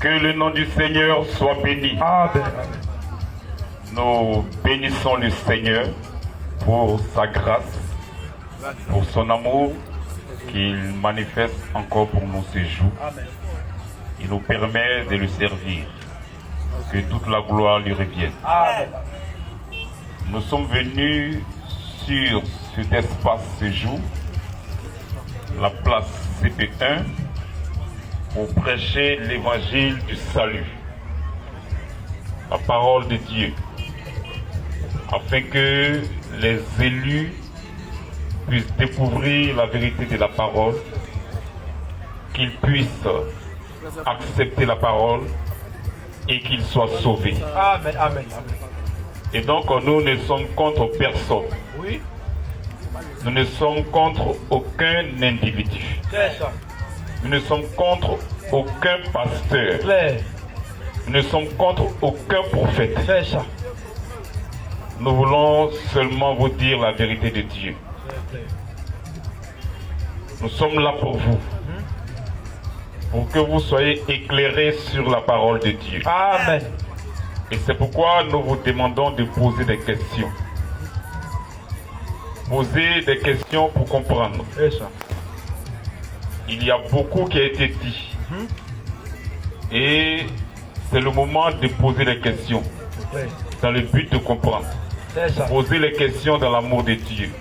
Que le nom du Seigneur soit béni. Amen. Nous bénissons le Seigneur pour sa grâce, pour son amour qu'il manifeste encore pour nous ces jours. Il nous permet de le servir. Que toute la gloire lui revienne. Amen. Nous sommes venus sur cet espace ce jour, la place CP1, pour prêcher l'évangile du salut, la parole de Dieu, afin que les élus puissent découvrir la vérité de la parole, qu'ils puissent accepter la parole et qu'ils soient sauvés. Amen. Amen. Amen. Et donc nous ne sommes contre personne. Oui. Nous ne sommes contre aucun individu. C'est ça. Nous ne sommes contre aucun pasteur. Clair. Nous ne sommes contre aucun prophète. C'est ça. Nous voulons seulement vous dire la vérité de Dieu. C'est clair. Nous sommes là pour vous. Pour que vous soyez éclairés sur la parole de Dieu. Amen. Et c'est pourquoi nous vous demandons de poser des questions. Poser des questions pour comprendre. C'est ça. Il y a beaucoup qui a été dit. Et c'est le moment de poser des questions. Clair. Dans le but de comprendre. C'est ça. Poser les questions dans l'amour de Dieu.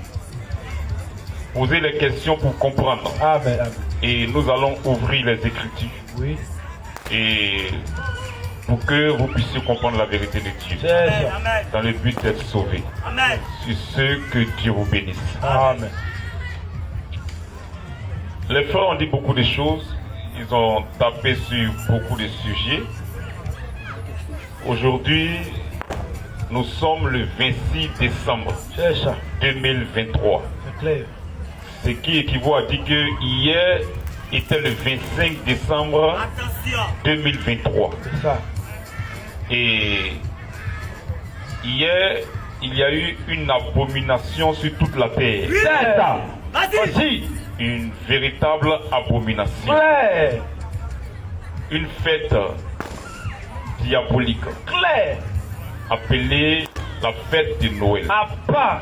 Poser les questions pour comprendre. Amen. Amen. Et nous allons ouvrir les Écritures. Oui. Et pour que vous puissiez comprendre la vérité de Dieu. C'est ça. Dans le but d'être sauvés. Amen. Sur ce, que Dieu vous bénisse. Amen. Les frères ont dit beaucoup de choses. Ils ont tapé sur beaucoup de sujets. Aujourd'hui, nous sommes le 26 décembre C'est ça. 2023. C'est clair. Ce qui équivaut à dire que hier était le 25 décembre Attention. 2023. C'est ça. Et hier, il y a eu une abomination sur toute la terre. C'est ça. Vas-y. Vas-y. Une véritable abomination. Clair. Une fête diabolique Clair. appelée la fête de Noël. À part.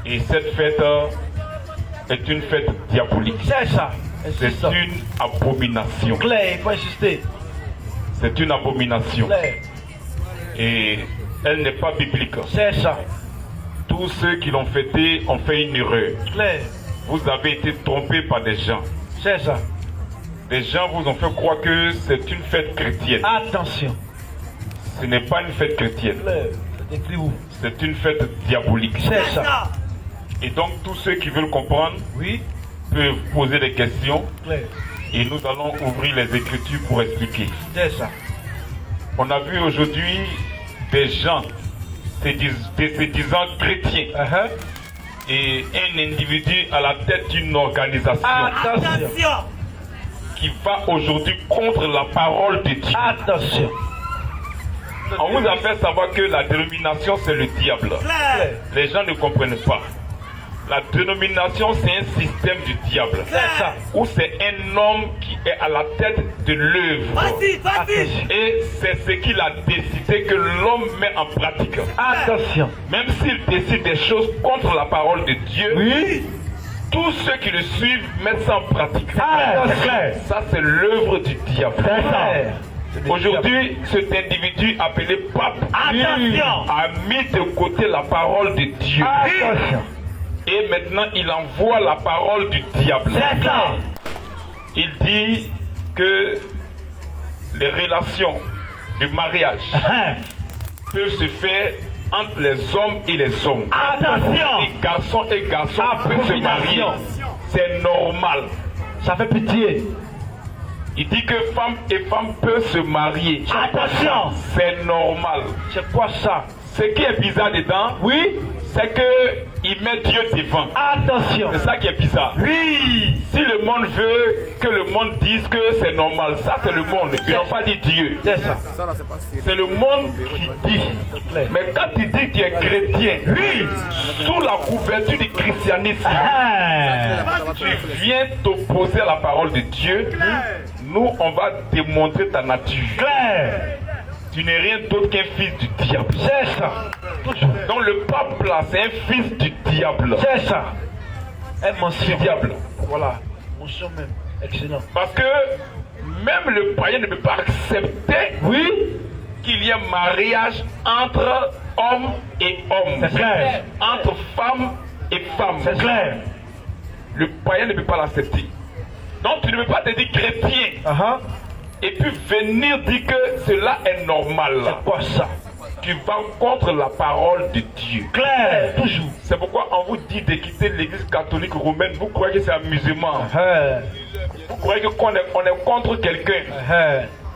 Et cette fête est une fête diabolique. C'est ça. C'est ça. une abomination. Clair. Il faut insister. C'est une abomination. Clair. Et elle n'est pas biblique. C'est ça. Tous ceux qui l'ont fêté ont fait une erreur. Clair. Vous avez été trompés par des gens. C'est ça. Des gens vous ont fait croire que c'est une fête chrétienne. Attention. Ce n'est pas une fête chrétienne. Clair. C'est écrit où? C'est une fête diabolique. C'est ça. Et donc tous ceux qui veulent comprendre Oui. peuvent poser des questions. Clair. Et nous allons ouvrir les Écritures pour expliquer. C'est ça. On a vu aujourd'hui des gens se disant chrétiens et un individu à la tête d'une organisation Attention. qui va aujourd'hui contre la parole de Dieu. Attention. On vous a fait savoir que la dénomination c'est le diable. Clair. Les gens ne comprennent pas. La dénomination c'est un système du diable. C'est ça. Où c'est un homme qui est à la tête de l'œuvre. Vas-y, vas-y. Et c'est ce qu'il a décidé que l'homme met en pratique. Attention. Même s'il décide des choses contre la parole de Dieu, Oui. tous ceux qui le suivent mettent ça en pratique. Ah, c'est clair. Ça c'est l'œuvre du diable. C'est ça. Aujourd'hui, cet individu appelé pape Attention. a mis de côté la parole de Dieu. Attention. Et maintenant, il envoie la parole du diable. C'est ça. Il dit que les relations du mariage peuvent se faire entre les hommes et les hommes. Attention. Et garçons peuvent se marier. C'est normal. Ça fait pitié. Il dit que femmes et femmes peuvent se marier. Attention. C'est normal. C'est quoi ça? Ce qui est bizarre dedans, Oui. c'est que il met Dieu devant. Attention. C'est ça qui est bizarre. Oui. Si le monde veut que le monde dise que c'est normal, ça c'est le monde. Ils n'ont pas dit Dieu. C'est ça. C'est le monde qui dit. Mais quand tu dis que tu es chrétien, oui, sous la couverture du christianisme, tu viens t'opposer à la parole de Dieu. nous, on va démontrer ta nature. Clair. Tu n'es rien d'autre qu'un fils du diable. C'est ça. Toujours. Donc le pape là, c'est un fils du diable. C'est ça. Un mention. Du diable. Voilà. Mention même. Excellent. Parce que même le païen ne peut pas accepter, oui, qu'il y ait mariage entre homme et homme. C'est clair. Entre femme et femme. C'est clair. Le païen ne peut pas l'accepter. Donc tu ne peux pas te dire chrétien. Et puis venir dire que cela est normal. C'est quoi ça? Tu vas contre la parole de Dieu. Clair, toujours. C'est pourquoi on vous dit de quitter l'église catholique romaine. Vous croyez que c'est amusement. Vous croyez qu'on est contre quelqu'un.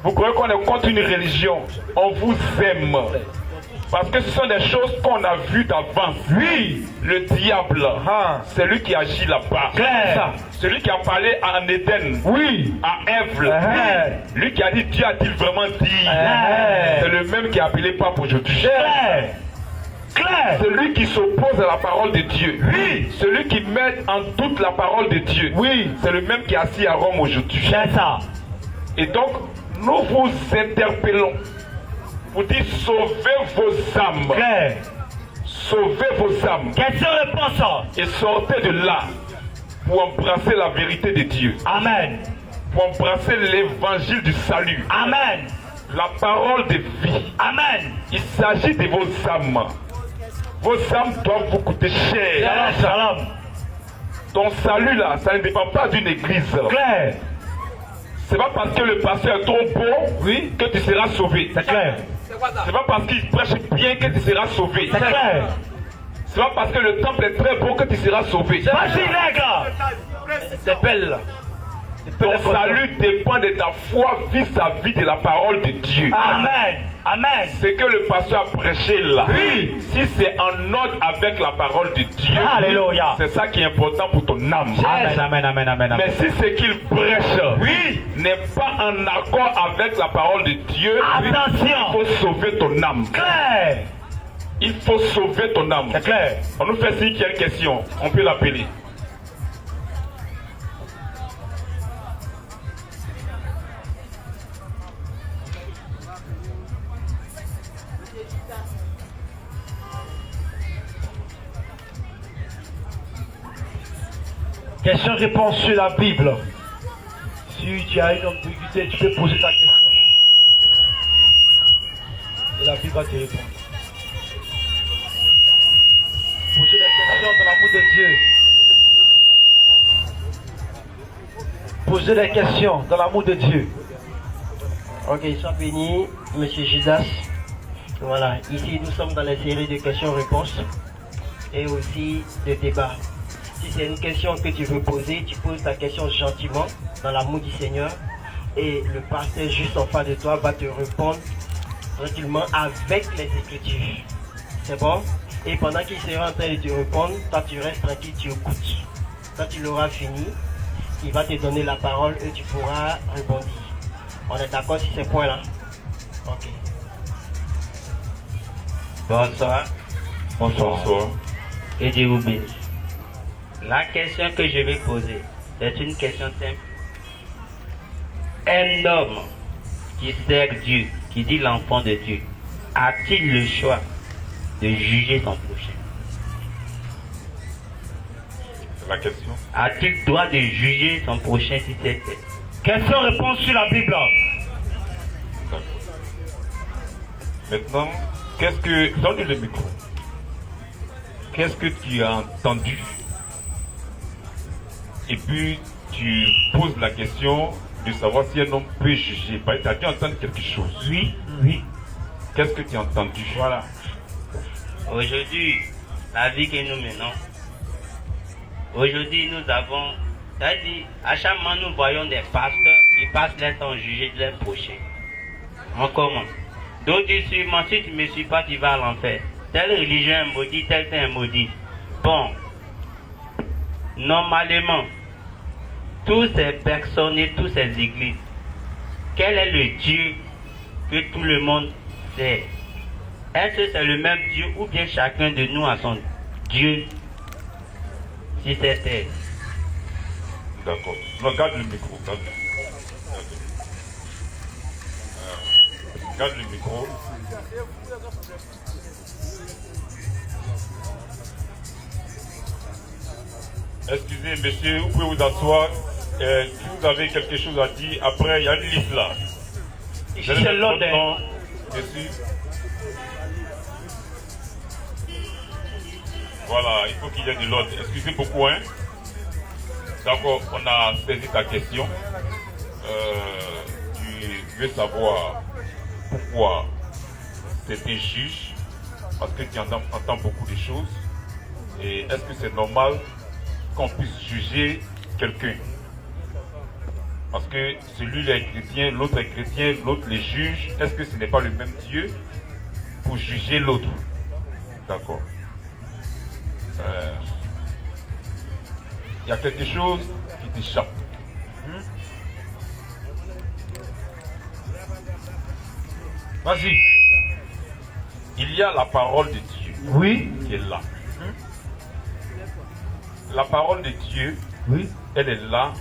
Vous croyez qu'on est contre une religion. On vous aime. Parce que ce sont des choses qu'on a vues d'avance. Oui, le diable, c'est lui qui agit là-bas. Celui qui a parlé en Éden, oui, à Ève, lui qui a dit Dieu a-t-il vraiment dit, c'est le même qui a appelé pape aujourd'hui. Celui qui s'oppose à la parole de Dieu, oui, celui qui met en doute la parole de Dieu, oui, c'est le même qui est assis à Rome aujourd'hui. C'est ça. Et donc, nous vous interpellons. Vous dites sauvez vos âmes. Claire. Sauvez vos âmes. Question-réponse. Et sortez de là pour embrasser la vérité de Dieu. Amen. Pour embrasser l'évangile du salut. Amen. La parole de vie. Amen. Il s'agit de vos âmes. Vos âmes doivent vous coûter cher. Shalom. Ton salut là, ça ne dépend pas d'une église. Claire. C'est pas parce que le pasteur est trop beau, oui, que tu seras sauvé. C'est clair. C'est pas parce qu'il prêche bien que tu seras sauvé. C'est clair. C'est pas parce que le temple est très beau que tu seras sauvé. C'est belle. Ton salut dépend de ta foi vis-à-vis de la parole de Dieu. Amen. Amen. Ce que le pasteur a prêché là, oui, si c'est en ordre avec la parole de Dieu, alléluia, c'est ça qui est important pour ton âme. Amen, amen, amen, amen. Mais si ce qu'il prêche, oui, n'est pas en accord avec la parole de Dieu, attention, il faut sauver ton âme. Claire. Il faut sauver ton âme. C'est clair. On nous fait signe qu'il y a une question. On peut l'appeler. Question-réponse sur la Bible. Si tu as une ambiguïté, tu peux poser ta question. Et la Bible va te répondre. Posez des questions dans l'amour de Dieu. Posez des questions dans l'amour de Dieu. Ok, sois béni, monsieur Judas. Voilà, ici nous sommes dans la série de questions-réponses et aussi de débats. Si c'est une question que tu veux poser, tu poses ta question gentiment, dans l'amour du Seigneur, et le pasteur juste en face de toi va te répondre tranquillement avec les Écritures. C'est bon? Et pendant qu'il sera en train de te répondre, toi tu restes tranquille, tu écoutes. Quand tu l'auras fini, il va te donner la parole et tu pourras rebondir. On est d'accord sur ces points-là? Ok. Bonsoir. Bonsoir. Et Dieu vous bénisse. La question que je vais poser, c'est une question simple. Un homme qui sert Dieu, qui dit l'enfant de Dieu, a-t-il le choix de juger son prochain? C'est la question. A-t-il droit de juger son prochain si c'est fait? Question-réponse sur la Bible. Maintenant, qu'est-ce que... Donne-lui le micro. Qu'est-ce que tu as entendu? Et puis, tu poses la question de savoir si un homme peut juger. Tu as dû entendre quelque chose. Oui, oui. Qu'est-ce que tu as entendu? Voilà. Aujourd'hui, la vie que nous menons, aujourd'hui nous avons, c'est-à-dire, à chaque moment nous voyons des pasteurs qui passent leur temps juger de leur prochain. En comment? D'autres disent sûrement, si tu ne me suis pas, tu vas à l'enfer. Telle religion est maudite, tel est maudit. Bon, normalement, toutes ces personnes et toutes ces églises, quel est le Dieu que tout le monde sait? Est-ce que c'est le même Dieu ou bien chacun de nous a son Dieu sur cette terre? D'accord. Regarde le micro. Regarde. Garde le micro. Excusez, monsieur, vous pouvez vous asseoir. Si vous avez quelque chose à dire, après, il y a une liste là. Ici, c'est l'ordre. Dessus. Voilà, il faut qu'il y ait de l'ordre. Excusez beaucoup, hein. D'accord, on a saisi ta question. Tu veux savoir pourquoi c'était juge, parce que tu entends beaucoup de choses. Et est-ce que c'est normal qu'on puisse juger quelqu'un? Parce que celui-là est chrétien, l'autre est chrétien, l'autre les juge. Est-ce que ce n'est pas le même Dieu pour juger l'autre? D'accord. Il y a quelque chose qui t'échappe. Vas-y. Il y a la parole de Dieu. Oui. Qui est là. La parole de Dieu, Oui. elle est là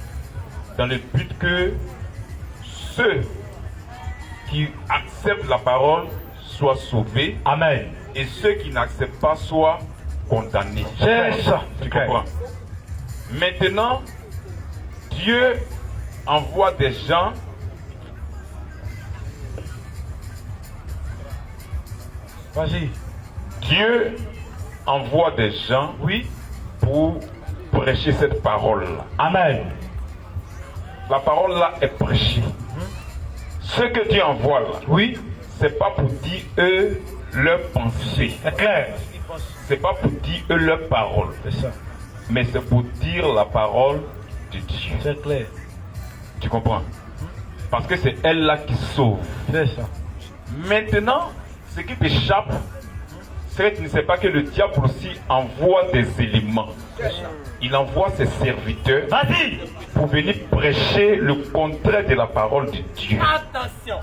dans le but que ceux qui acceptent la parole soient sauvés. Amen. Et ceux qui n'acceptent pas soient condamnés. C'est ça. Tu comprends? Maintenant, Dieu envoie des gens Vas-y. Dieu envoie des gens, Oui. pour prêcher cette parole-là. Amen. La parole-là est prêchée. Ce que Dieu envoie là, Oui. c'est pas pour dire eux leur pensée. C'est clair. C'est pas pour dire eux leur parole. C'est ça. Mais c'est pour dire la parole de Dieu. C'est clair. Tu comprends? Parce que c'est elle-là qui sauve. C'est ça. Maintenant, ce qui t'échappe, c'est que tu ne sais pas que le diable aussi envoie des éléments. Il envoie ses serviteurs Vas-y. pour venir prêcher le contraire de la parole de Dieu. Attention.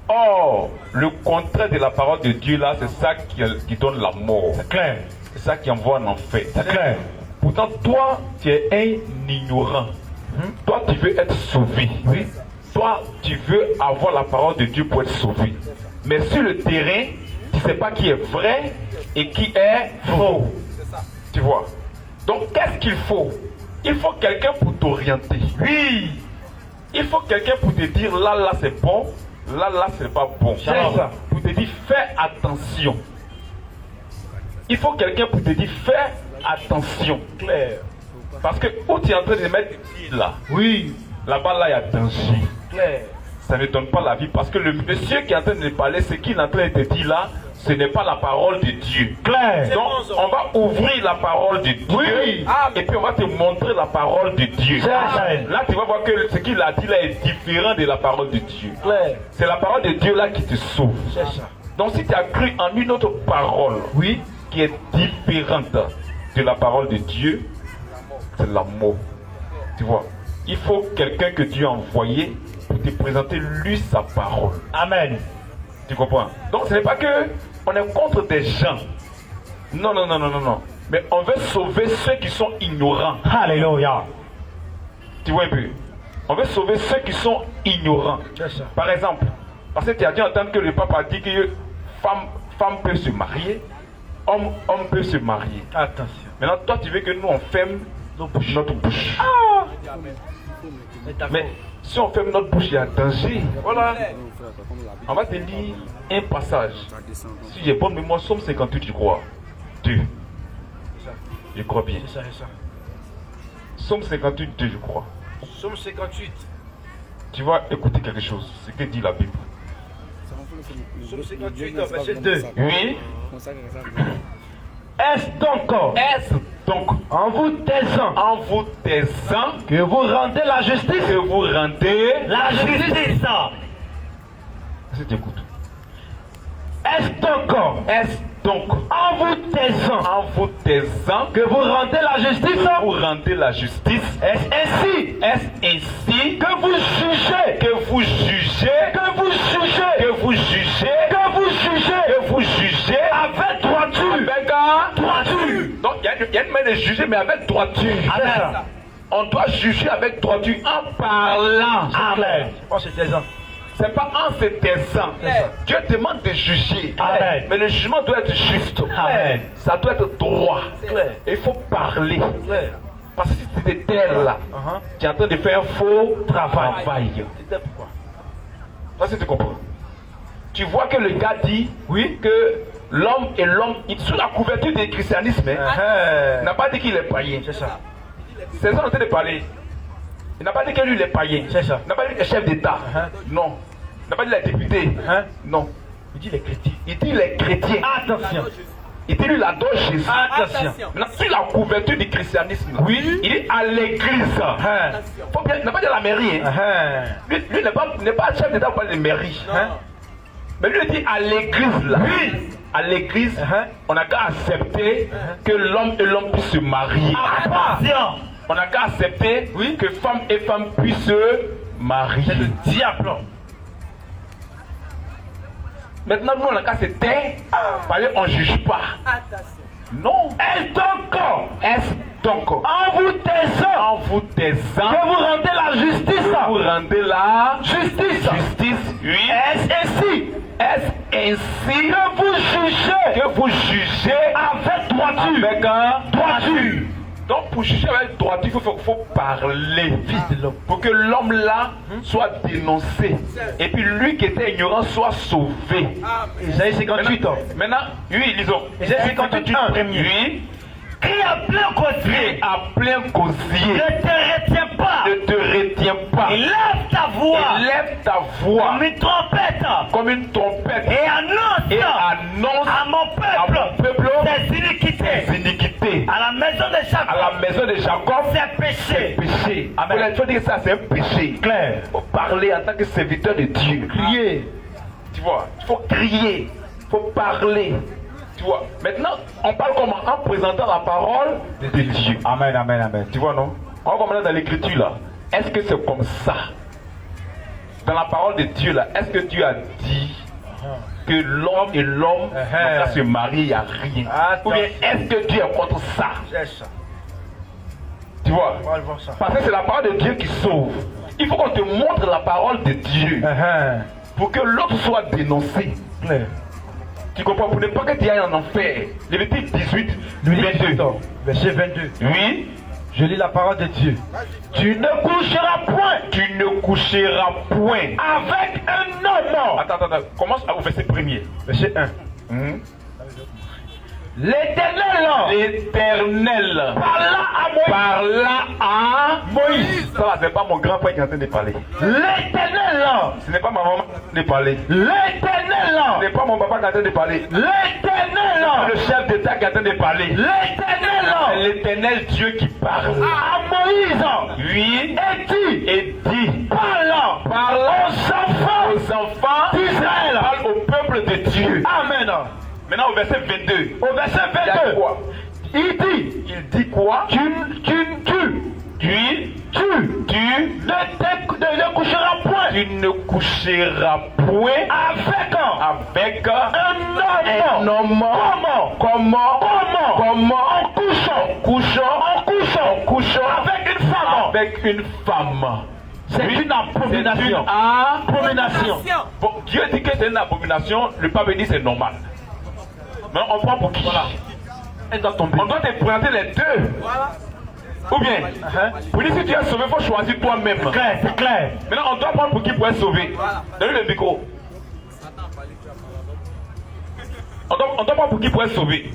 Or, le contraire de la parole de Dieu là, c'est ça qui donne la mort. C'est clair. C'est ça qui envoie en enfer. C'est clair. Pourtant, toi, tu es un ignorant. Toi, tu veux être sauvé. Oui. Toi, tu veux avoir la parole de Dieu pour être sauvé. Mais sur le terrain, tu ne sais pas qui est vrai et qui est faux. Tu vois? Donc, qu'est-ce qu'il faut? Il faut quelqu'un pour t'orienter. Oui. Il faut quelqu'un pour te dire là c'est bon, là c'est pas bon. C'est ça. Pour te dire fais attention. Il faut quelqu'un pour te dire fais attention. Clair. Parce que où tu es en train de mettre les pieds là, Oui. là-bas là il y a danger. Clair. Ça ne donne pas la vie parce que le monsieur qui est en train de parler, ce qu'il est en train de te dire là, ce n'est pas la parole de Dieu. Clair. Donc on va ouvrir la parole de Dieu. Oui. Et puis on va te montrer la parole de Dieu. Amen. Là tu vas voir que ce qu'il a dit là est différent de la parole de Dieu. Clair. C'est la parole de Dieu là qui te sauve. C'est ça. Donc si tu as cru en une autre parole Oui. qui est différente de la parole de Dieu, c'est la mort. Tu vois, il faut quelqu'un que Dieu a envoyé pour te présenter lui sa parole. Amen. Tu comprends? Donc ce n'est pas que on est contre des gens. Non. Mais on veut sauver ceux qui sont ignorants. Alléluia. Tu vois un peu? On veut sauver ceux qui sont ignorants. C'est ça. Par exemple, parce que tu as dû entendre que le pape a dit que femme peut se marier, homme peut se marier. Attention. Maintenant, toi, tu veux que nous, on ferme notre bouche. Mais si on ferme notre bouche, il y a danger. Voilà. On va te lire un passage. Si j'ai bonne mémoire, Somme 58, je crois. 2. Je crois bien. C'est ça. Somme 58, 2, je crois. Somme 58. Tu vas écouter quelque chose. Ce que dit la Bible. Somme 58, verset 2. Oui. Est-ce donc en vous taisant que vous rendez la justice? Que vous rendez La justice. Si tu écoutes. Est-ce donc en vous taisant que vous rendez la justice? vous rendez la justice. Est-ce ainsi que vous jugez? Que vous jugez avec droiture? Donc il y a une manière de juger, mais avec droiture. Amen. On doit juger avec droiture en parlant. Amen. Oh, c'est taisant. C'est pas en se taisant. Dieu demande de juger. Amen. Mais le jugement doit être juste. Amen. Ça doit être droit. Et il faut parler. Parce que si tu te tais là, tu es en train de faire un faux travail. Ça, c'est tu comprends. Tu vois que le gars dit que l'homme et l'homme, sous la couverture du christianisme, n'a pas dit qu'il est païen. C'est ça. C'est ça qu'on est en train de parler. Il n'a pas dit que lui il est païen. C'est ça. Il n'a pas dit qu'il est chef d'État. Non. Il n'a pas dit qu'il est député. Non. Il dit les chrétiens. Il dit les chrétiens. Attention. Il dit lui il adore Jésus. Attention. Maintenant, sur la couverture du christianisme, il est à l'église. Faut bien, il n'a pas dit à la mairie. Lui n'est pas chef d'État pour parler de mairie. Mais lui il dit à l'église là. À l'église, on n'a qu'à accepter que l'homme et l'homme puissent se marier. Attention. On n'a qu'à accepter que femme et femme puissent se marier. C'est le diable. Maintenant, nous, on n'a qu'à se taire, parce qu'on ne juge pas. Non. Est-ce donc en vous taisant que vous rendez la justice. Vous rendez la justice. Oui. Est-ce ainsi que vous jugez avec droiture. Donc pour juger avec droiture, il faut parler pour que l'homme là soit dénoncé. Et puis lui qui était ignorant soit sauvé. Isaïe 58. Maintenant, lisons. Isaïe 58, premier. Oui. Crie à plein gosier. Ne te retiens pas. Élève ta voix. Comme une trompette. Et annonce à mon peuple ses iniquités. À la maison de Jacob. C'est péché. Amen. Il faut dire que ça c'est un péché. Clair. Il faut parler en tant que serviteur de Dieu. Crier. Tu vois, il faut crier. Il faut parler. Tu vois, maintenant, on parle comment? En présentant la parole de Dieu. Amen. Tu vois, non? On va commencer dans l'écriture là. Est-ce que c'est comme ça? Dans la parole de Dieu là, est-ce que Dieu a dit que l'homme et l'homme n'ont qu'à se marier, il n'y a rien? Ou bien est-ce que Dieu est contre ça? C'est ça. Tu vois? Parce que c'est la parole de Dieu qui sauve. Il faut qu'on te montre la parole de Dieu pour que l'autre soit dénoncé. Tu comprends? Pour ne pas que tu ailles en enfer. Lévitique 18, 22. Verset 22. Oui. Je lis la parole de Dieu. Tu ne coucheras point avec un homme. Attends. Commence au verset premier. Verset 1. L'Éternel parla à Moïse. Ça va, c'est pas mon grand-père qui est en train de parler. L'Éternel, ce n'est pas ma maman qui est en train de parler. L'Éternel, ce n'est pas mon papa qui est en train de parler. L'Éternel, le chef d'État qui est en train de parler. L'Éternel, c'est l'Éternel Dieu qui parle à Moïse. Oui. Et dit, parle aux enfants d'Israël, parle au peuple de Dieu. Amen. Maintenant au verset 22. Il dit quoi? Tu ne coucheras point. Tu ne coucheras point avec un homme. Comment? En couchant avec une femme. C'est une abomination. Bon, Dieu dit que c'est une abomination. Le pape dit c'est normal. Mais on prend pour qui? Voilà. Elle doit tomber. On doit te présenter les deux. Voilà. Ou bien, pour dire si tu es sauvé, il faut choisir toi-même. C'est clair. Maintenant, on doit prendre pour qui pour être sauvé. Voilà. Donne-lui le micro. On doit prendre pour qui pour être sauvé.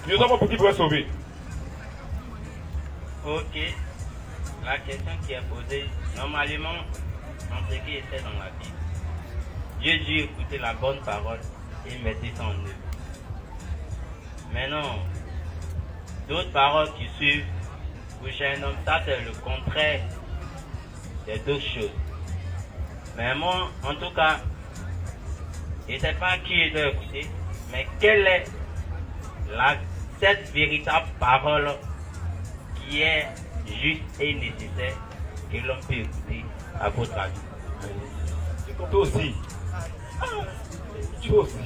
Je dois prendre pour qui pour être sauvé. Ok, la question qui est posée, normalement, dans ce qui était dans la Bible, Dieu dit écouter la bonne parole et mettre ça en œuvre. Maintenant, d'autres paroles qui suivent, coucher un homme, ça c'est le contraire des deux choses. Mais moi, en tout cas, je ne sais pas qui je dois écouter, mais quelle est cette véritable parole qui est juste et nécessaire que l'homme peut écouter à votre avis. Toi aussi. Dieu aussi.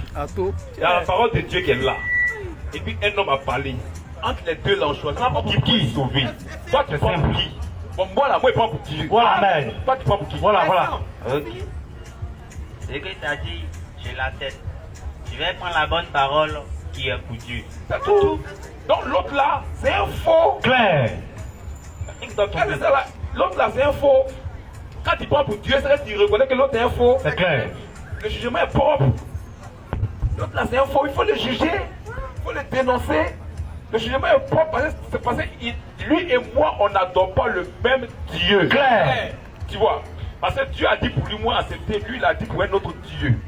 Il y a la parole de Dieu qui est là. Et puis un homme a parlé. Entre les deux, là, on choisit. Pour qui est sauvé? Toi, tu prends pour qui? Bon, moi, là, moi, je prends pour qui? Voilà, amen. Toi, tu prends pour qui? Voilà, voilà. Ok. Ce que tu as dit, je l'accepte. Je vais prendre la bonne parole qui est pour Dieu. C'est tout. Donc l'autre là, c'est un faux. Clair. L'autre là, c'est un faux. Quand tu prends pour Dieu, c'est que tu reconnais que l'autre est un faux. C'est clair. Le jugement est propre. L'autre là, c'est un faux. Il faut le juger. Il faut le dénoncer. Le jugement est propre parce que lui et moi, on n'adore pas le même Dieu. Clair. Tu vois? Parce que Dieu a dit pour lui, moi accepter. Lui, il a dit pour un autre Dieu.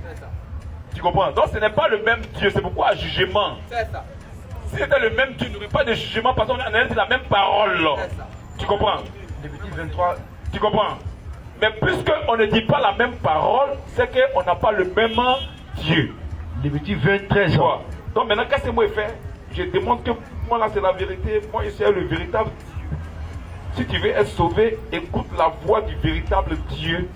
Tu comprends? Donc ce n'est pas le même Dieu. C'est pourquoi un jugement. C'est ça. Si c'était le même Dieu, il n'y aurait pas de jugement parce qu'on a dit la même parole. Tu comprends? Lévitique 23. Tu comprends? Mais puisqu'on ne dit pas la même parole, c'est qu'on n'a pas le même Dieu. Lévitique 23. Tu vois? Donc maintenant, qu'est-ce que moi je fais? Je démontre que moi là c'est la vérité. Moi je suis le véritable Dieu. Si tu veux être sauvé, écoute la voix du véritable Dieu.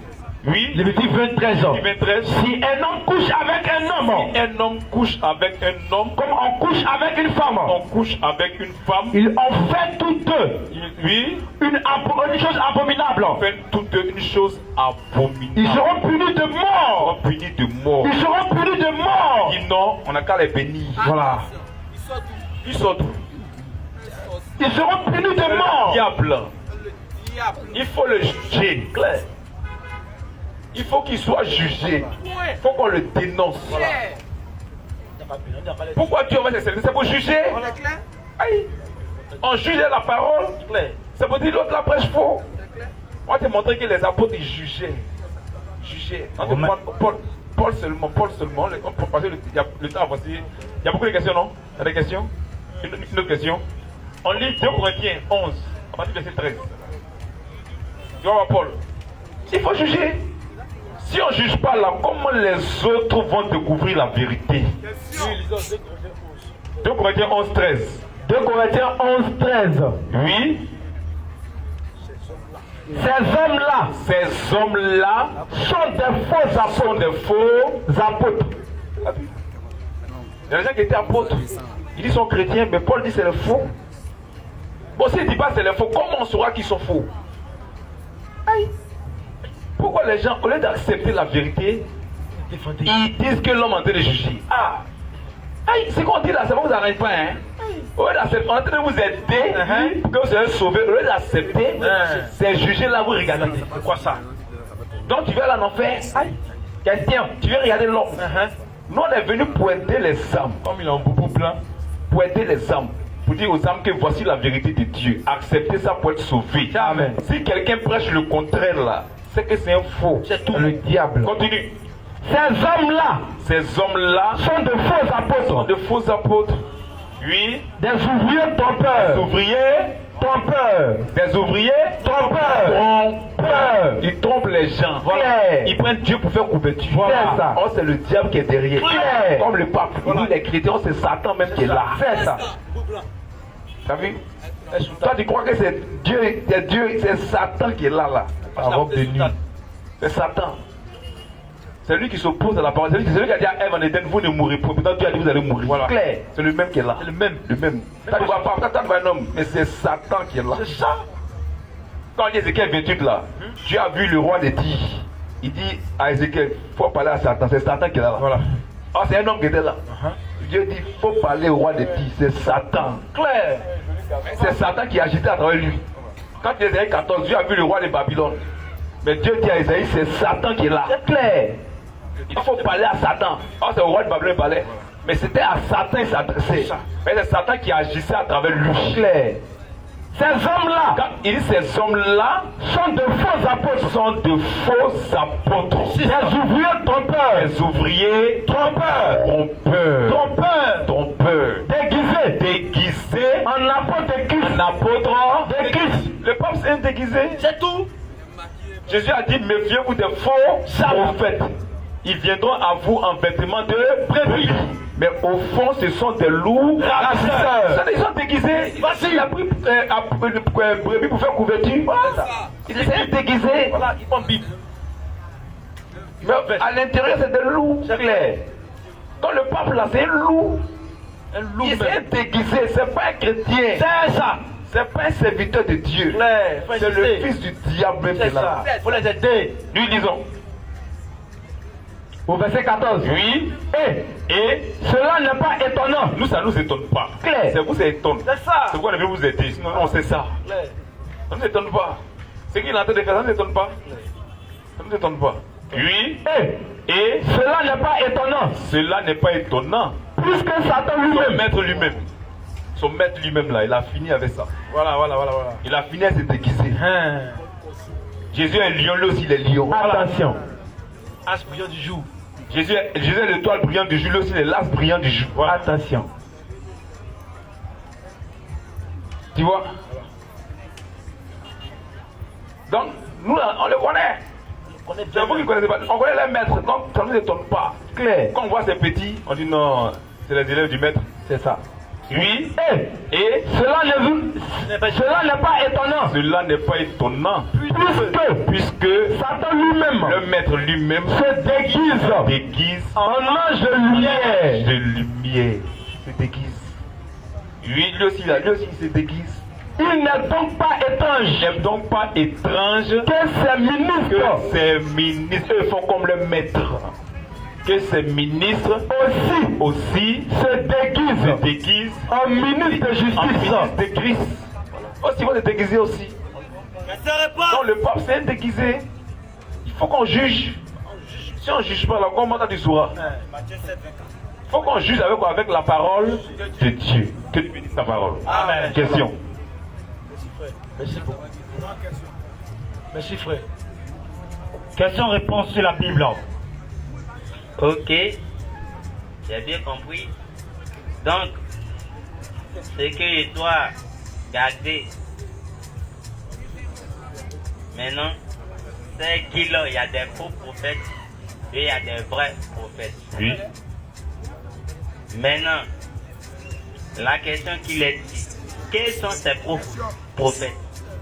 Oui. Lévitique 23. Lévitique 23. Si un homme couche avec un homme, Si un homme couche avec un homme, comme on couche avec une femme, on couche avec une femme, ils ont fait tous deux oui, une chose abominable. on fait toutes deux une chose abominable. Ils seront punis de Ils mort. seront punis de mort. Ils seront punis de mort. Il dit non, on n'a qu'à les bénir. Voilà. Ils sont d'où? Ils seront punis de Le mort. diable. Le diable. Il faut le juger. Clair. Il faut qu'il soit jugé. Il faut qu'on le dénonce. Claire. Pourquoi Dieu va se servir? C'est pour juger. On est clair? Aïe. On juge la parole. C'est pour dire l'autre la prêche faux. On va te montrer que les apôtres ils jugeaient. Jugeaient. On te prend Paul seulement. Parce que le temps avancé. Il y a beaucoup de questions, non? Il y a des questions? Une autre question. On lit 2 Corinthiens 11, à partir du verset 13. Tu vas voir Paul. Il faut juger. Si on ne juge pas là, comment les autres vont découvrir la vérité? 2 Corinthiens 11, 13. 2 Corinthiens 11, 13. Oui. Ces hommes-là sont des faux apôtres. Il y a des gens qui étaient apôtres. Ils disent qu'ils sont chrétiens, mais Paul dit c'est le faux. Bon, s'il ne dit pas c'est le faux, comment on saura qu'ils sont faux? Aïe. Pourquoi les gens, au lieu d'accepter la vérité, ils disent que l'homme est en train de juger? Ah! Aïe, ce qu'on dit là, ça ne vous arrête pas, hein? Au lieu d'accepter, on est en train de vous aider pour que vous soyez sauvés. Au lieu d'accepter, c'est juger là, vous regardez. C'est quoi ça? Donc tu vas aller en enfer. Aïe! Question, tu viens regarder l'homme. Nous on est venus pour aider les âmes, comme il a un boubou blanc, pour aider les âmes. Pour dire aux âmes que voici la vérité de Dieu. Acceptez ça pour être sauvé. Amen. Si quelqu'un prêche le contraire là, c'est que c'est un faux. C'est tout. Le diable. Continue. Ces hommes-là sont de faux apôtres. Sont de faux apôtres. Oui. Des ouvriers trompeurs. Des ouvriers trompeurs. Des ouvriers trompeurs. Ils trompent les gens. Voilà. Ils prennent Dieu pour faire couverture. Voilà. Ça. Oh, c'est le diable qui est derrière. Comme le pape. Nous les chrétiens, c'est Satan même qui est là. C'est ça. T'as vu? Toi tu crois que c'est Dieu, c'est Satan qui est là. La robe de nuit. C'est Satan. C'est lui qui s'oppose à la parole. C'est lui qui a dit à Ève en Éden, vous ne mourrez pas. Pourtant Dieu a dit vous allez mourir. Voilà. Clair. C'est le même qui est là. C'est le même. Toi tu vois pas, toi tu vois un homme, mais c'est Satan qui est là. C'est ça. Quand on dit Ézéchiel 28 là, Dieu a vu le roi des dire. Il dit à Ézéchiel, il faut parler à Satan. C'est Satan qui est là. Voilà. Ah, c'est un homme qui était là. Dieu dit, il faut parler au roi des filles. C'est Satan. Clair. C'est Satan qui agitait à travers lui. Quand Ésaïe 14, Dieu a vu le roi de Babylone. Mais Dieu dit à Ésaïe, c'est Satan qui est là. C'est clair. Il faut parler à Satan. Ah, c'est au roi de Babylone qui parlait. Mais c'était à Satan qu'il s'adressait. Mais c'est Satan qui agissait à travers lui. Clair. Ces hommes-là, quand il dit ces hommes-là, sont de faux apôtres. Des ouvriers trompeurs. Des ouvriers trompeurs. Déguisés en apôtres de Christ. Le pape s'est déguisé. C'est tout. Jésus a dit, méfiez-vous des faux prophètes. Ils viendront à vous en vêtements de brebis. Mais au fond, ce sont des loups ravisseurs. Ils sont déguisés. Voici, il a pris brebis pour faire couverture. Voilà. Il s'est déguisé. Voilà, ils font Bible. Mais à l'intérieur, c'est des loups. C'est clair. Quand le pape là, c'est un loup. Il s'est déguisé, c'est pas un chrétien. C'est ça. C'est pas un serviteur de Dieu. C'est le fils du diable même. C'est ça. Il faut les aider. Nous disons. Au verset 14. Oui. Et cela n'est pas étonnant. Nous, ça nous étonne pas. Claire. C'est vous, ça étonne. C'est ça. C'est quoi, on veut vous aider. Sinon, non, c'est ça. Claire. Ça ne nous étonne pas. Ce qu'il est en train de faire, ça ne nous étonne pas. Ça ne nous étonne pas. Oui. Et cela n'est pas étonnant. Cela n'est pas étonnant. Puisque Satan Son lui-même. maître lui-même. Son maître lui-même là, il a fini avec ça. Voilà. Il a fini à se déguiser. Jésus est lion, lui aussi il est lion. Attention. As brillant du jour. Jésus est l'étoile brillante du jour, lui aussi il est l'as brillant du jour. Voilà. Attention. Tu vois? Donc, nous là, on le connaît. C'est vous qui ne connaissez pas. On connaît les maîtres, donc ça ne nous étonne pas. Claire. Quand on voit ces petits, on dit non, c'est les élèves du maître. C'est ça. Oui. Et cela n'est pas étonnant. Cela n'est pas étonnant. Puisque Satan lui-même le maître lui-même se déguise en ange de lumière. De lumière. Se déguise. Oui, lui aussi il se déguise. Il n'est donc pas étrange. Il n'est donc pas étrange que ces ministres font comme le maître. Que ces ministres aussi se déguisent en ministre de justice. De Christ. Aussi, vont se déguiser aussi. Donc le pape c'est déguisé. Il faut qu'on juge. Si on ne juge pas, là, comment tu sauras? Il faut qu'on juge avec la parole de Dieu. Que tu bénisses ta parole. Amen. Question. Merci beaucoup. Merci frère. Question-réponse sur la Bible. Ok, j'ai bien compris. Donc, ce que je dois garder maintenant, c'est qu'il y a des faux prophètes et il y a des vrais prophètes. Oui. Maintenant, la question qu'il est dit, quels sont ces prophètes?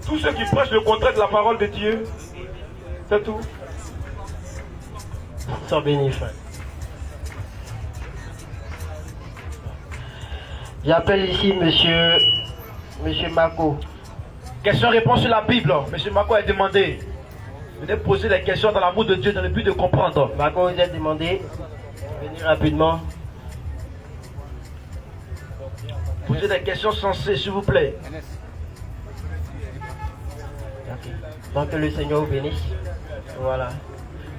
Tous ceux qui prêchent le contraire de la parole de Dieu. C'est tout. Sois béni, frère. J'appelle ici monsieur Mako. Question-réponse sur la Bible. Monsieur Mako a demandé. Venez poser des questions dans l'amour de Dieu dans le but de comprendre. Mako, vous êtes demandé. Venez rapidement. Posez des questions sensées, s'il vous plaît. Donc que le Seigneur vous bénisse. Voilà.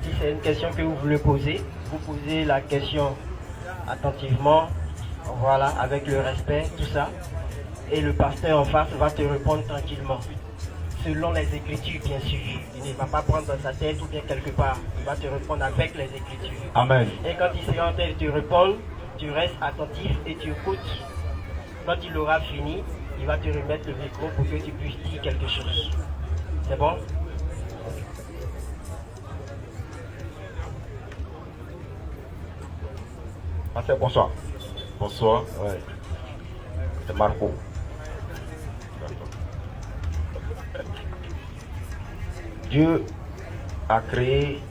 Si c'est une question que vous voulez poser, vous posez la question attentivement. Voilà, avec le respect, tout ça. Et le pasteur en face va te répondre tranquillement. Selon les Écritures, bien sûr. Il ne va pas prendre dans sa tête ou bien quelque part. Il va te répondre avec les Écritures. Amen. Et quand il sera en train de te répondre, tu restes attentif et tu écoutes. Quand il aura fini, il va te remettre le micro pour que tu puisses dire quelque chose. C'est bon? Pasteur, bonsoir. Bonsoir. Ouais. C'est Marco. Dieu a créé,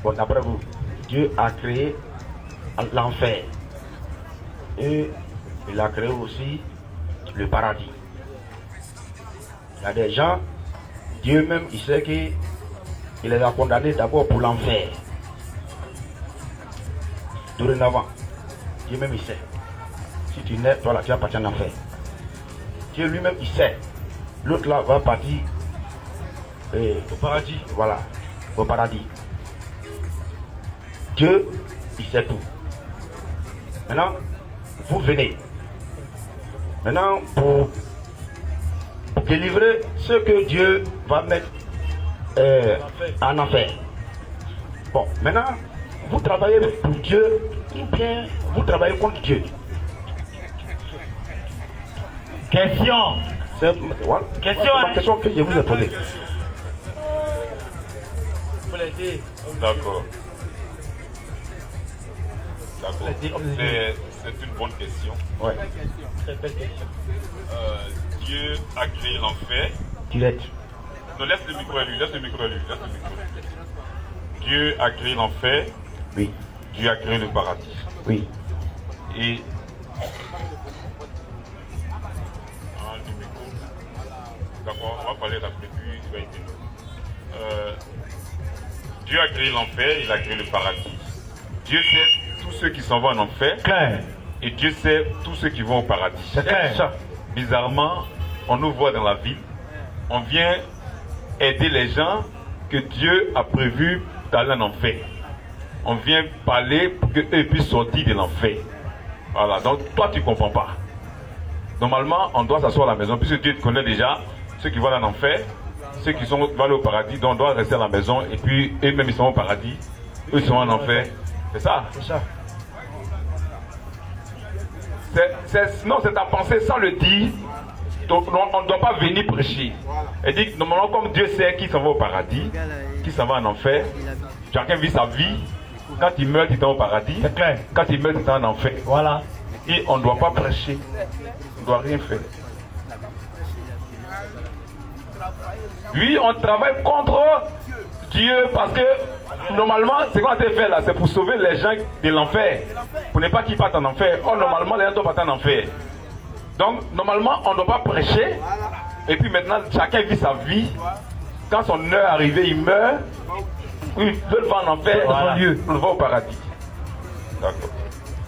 bon d'après vous, Dieu a créé l'enfer. Et il a créé aussi le paradis. Il y a des gens, Dieu même, il sait qu'il les a condamnés d'abord pour l'enfer. Dorénavant, Dieu même, il sait. Si tu nais, toi là, tu vas partir en enfer. Dieu lui-même, il sait. L'autre là va partir au paradis. Voilà, au paradis. Dieu, il sait tout. Maintenant, vous venez. Maintenant, pour délivrer ce que Dieu va mettre en enfer. Bon, maintenant, vous travaillez pour Dieu ou bien vous travaillez contre Dieu? Question. C'est la question que je vous ai posée. D'accord. D'accord. C'est une bonne question. Ouais. Très belle question. Dieu a créé l'enfer. Direct. Non, laisse le micro à lui, laisse le micro à lui, laisse le micro. Dieu a créé l'enfer. Oui. Dieu a créé le paradis. Oui. Et d'accord, on va parler d'après puis il va être Dieu a créé l'enfer, il a créé le paradis. Dieu sait tous ceux qui s'en vont en enfer. Claire. Et Dieu sait tous ceux qui vont au paradis. C'est clair. Bizarrement, on nous voit dans la ville. On vient aider les gens que Dieu a prévu d'aller en enfer. On vient parler pour qu'eux puissent sortir de l'enfer. Voilà, donc toi tu ne comprends pas. Normalement, on doit s'asseoir à la maison, puisque Dieu connaît déjà ceux qui vont en enfer, ceux qui vont aller au paradis, donc on doit rester à la maison, et puis eux-mêmes ils sont au paradis, eux ils sont en enfer. C'est ça? C'est ça. Non, c'est ta pensée sans le dire. Donc, on ne doit pas venir prêcher. Elle dit que normalement, comme Dieu sait qui s'en va au paradis, qui s'en va en enfer, chacun vit sa vie. Quand il meurt, il est au paradis. C'est clair. Quand il meurt, il est en enfer. Voilà. Et on ne doit pas prêcher. On ne doit rien faire. Oui, on travaille contre Dieu parce que normalement, ce qu'on a été fait là, c'est pour sauver les gens de l'enfer. Pour ne pas qu'ils partent en enfer. Or, normalement, les gens doivent partir en enfer. Donc, normalement, on ne doit pas prêcher. Et puis maintenant, chacun vit sa vie. Quand son heure est arrivée, il meurt. Ils veulent voir en enfer, Voilà. Dieu, on le voit au paradis. D'accord.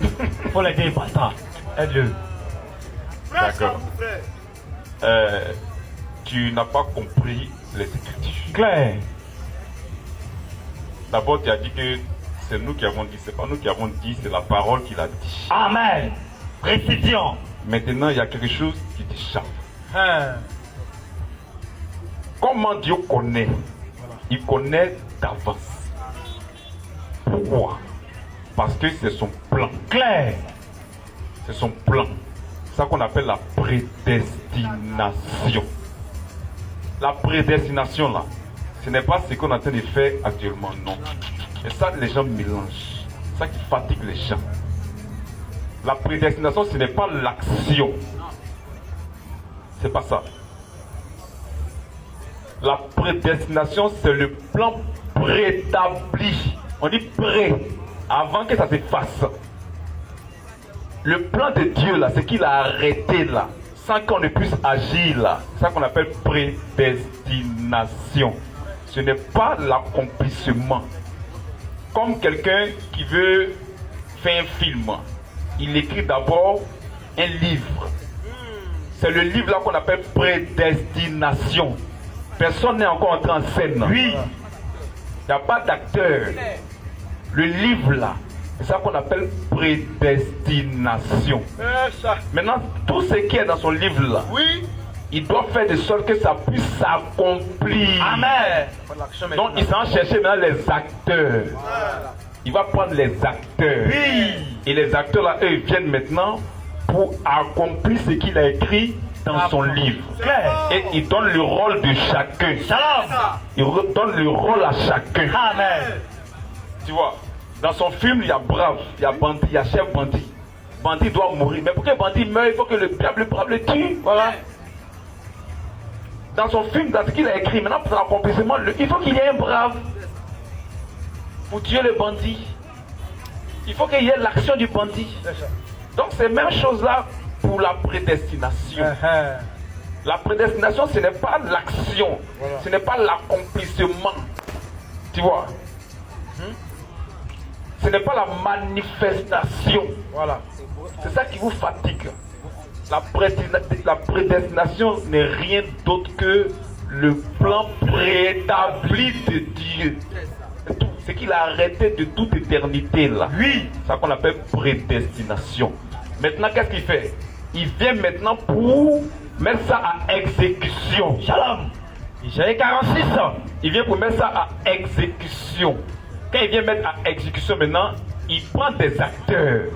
Il faut l'aider, pasteur. Aide-le. D'accord. Tu n'as pas compris les Écritures. Claire. D'abord, tu as dit que c'est nous qui avons dit. C'est pas nous qui avons dit, c'est la parole qu'il a dit. Amen. Précision. Maintenant, il y a quelque chose qui t'échappe. Hein. Comment Dieu connaît? Il connaît d'avance. Pourquoi? Parce que c'est son plan. Claire. C'est son plan. C'est ça qu'on appelle la prédestination. La prédestination là, ce n'est pas ce qu'on est en train de faire actuellement, non. Et ça, les gens mélangent. C'est ça qui fatigue les gens. La prédestination, ce n'est pas l'action. C'est pas ça. La prédestination, c'est le plan préétabli. On dit pré, avant que ça se fasse. Le plan de Dieu là, c'est qu'il a arrêté là, sans qu'on ne puisse agir là. C'est ça qu'on appelle prédestination. Ce n'est pas l'accomplissement. Comme quelqu'un qui veut faire un film, il écrit d'abord un livre. C'est le livre là qu'on appelle prédestination. Personne n'est encore entré en scène. Oui. Il n'y a pas d'acteur. Le livre là, c'est ça qu'on appelle prédestination. Maintenant, tout ce qui est dans son livre là, il doit faire de sorte que ça puisse s'accomplir. Amen. Donc il s'en chercher maintenant les acteurs. Il va prendre les acteurs. Oui. Et les acteurs là, eux, ils viennent maintenant pour accomplir ce qu'il a écrit dans son livre. Claire. Et il donne le rôle de chacun. Shalom. Il donne le rôle à chacun. Amen. Tu vois, dans son film, il y a brave, il y a bandit, il y a chef bandit. Bandit doit mourir. Mais pour que bandit meure, il faut que le diable le tue. Voilà. Dans son film, dans ce qu'il a écrit, maintenant pour l'accomplissement, il faut qu'il y ait un brave pour tuer le bandit. Il faut qu'il y ait l'action du bandit. Donc c'est la même chose là pour la prédestination. La prédestination, ce n'est pas l'action, ce n'est pas l'accomplissement. Tu vois? Ce n'est pas la manifestation. Voilà. C'est ça qui vous fatigue. La prédestination n'est rien d'autre que le plan préétabli de Dieu. C'est tout. C'est qu'il a arrêté de toute éternité là. Oui. C'est ça qu'on appelle prédestination. Maintenant, qu'est-ce qu'il fait? Il vient maintenant pour mettre ça à exécution. Shalom. Isaïe 46. Il vient pour mettre ça à exécution. Quand il vient mettre à exécution maintenant, il prend des acteurs.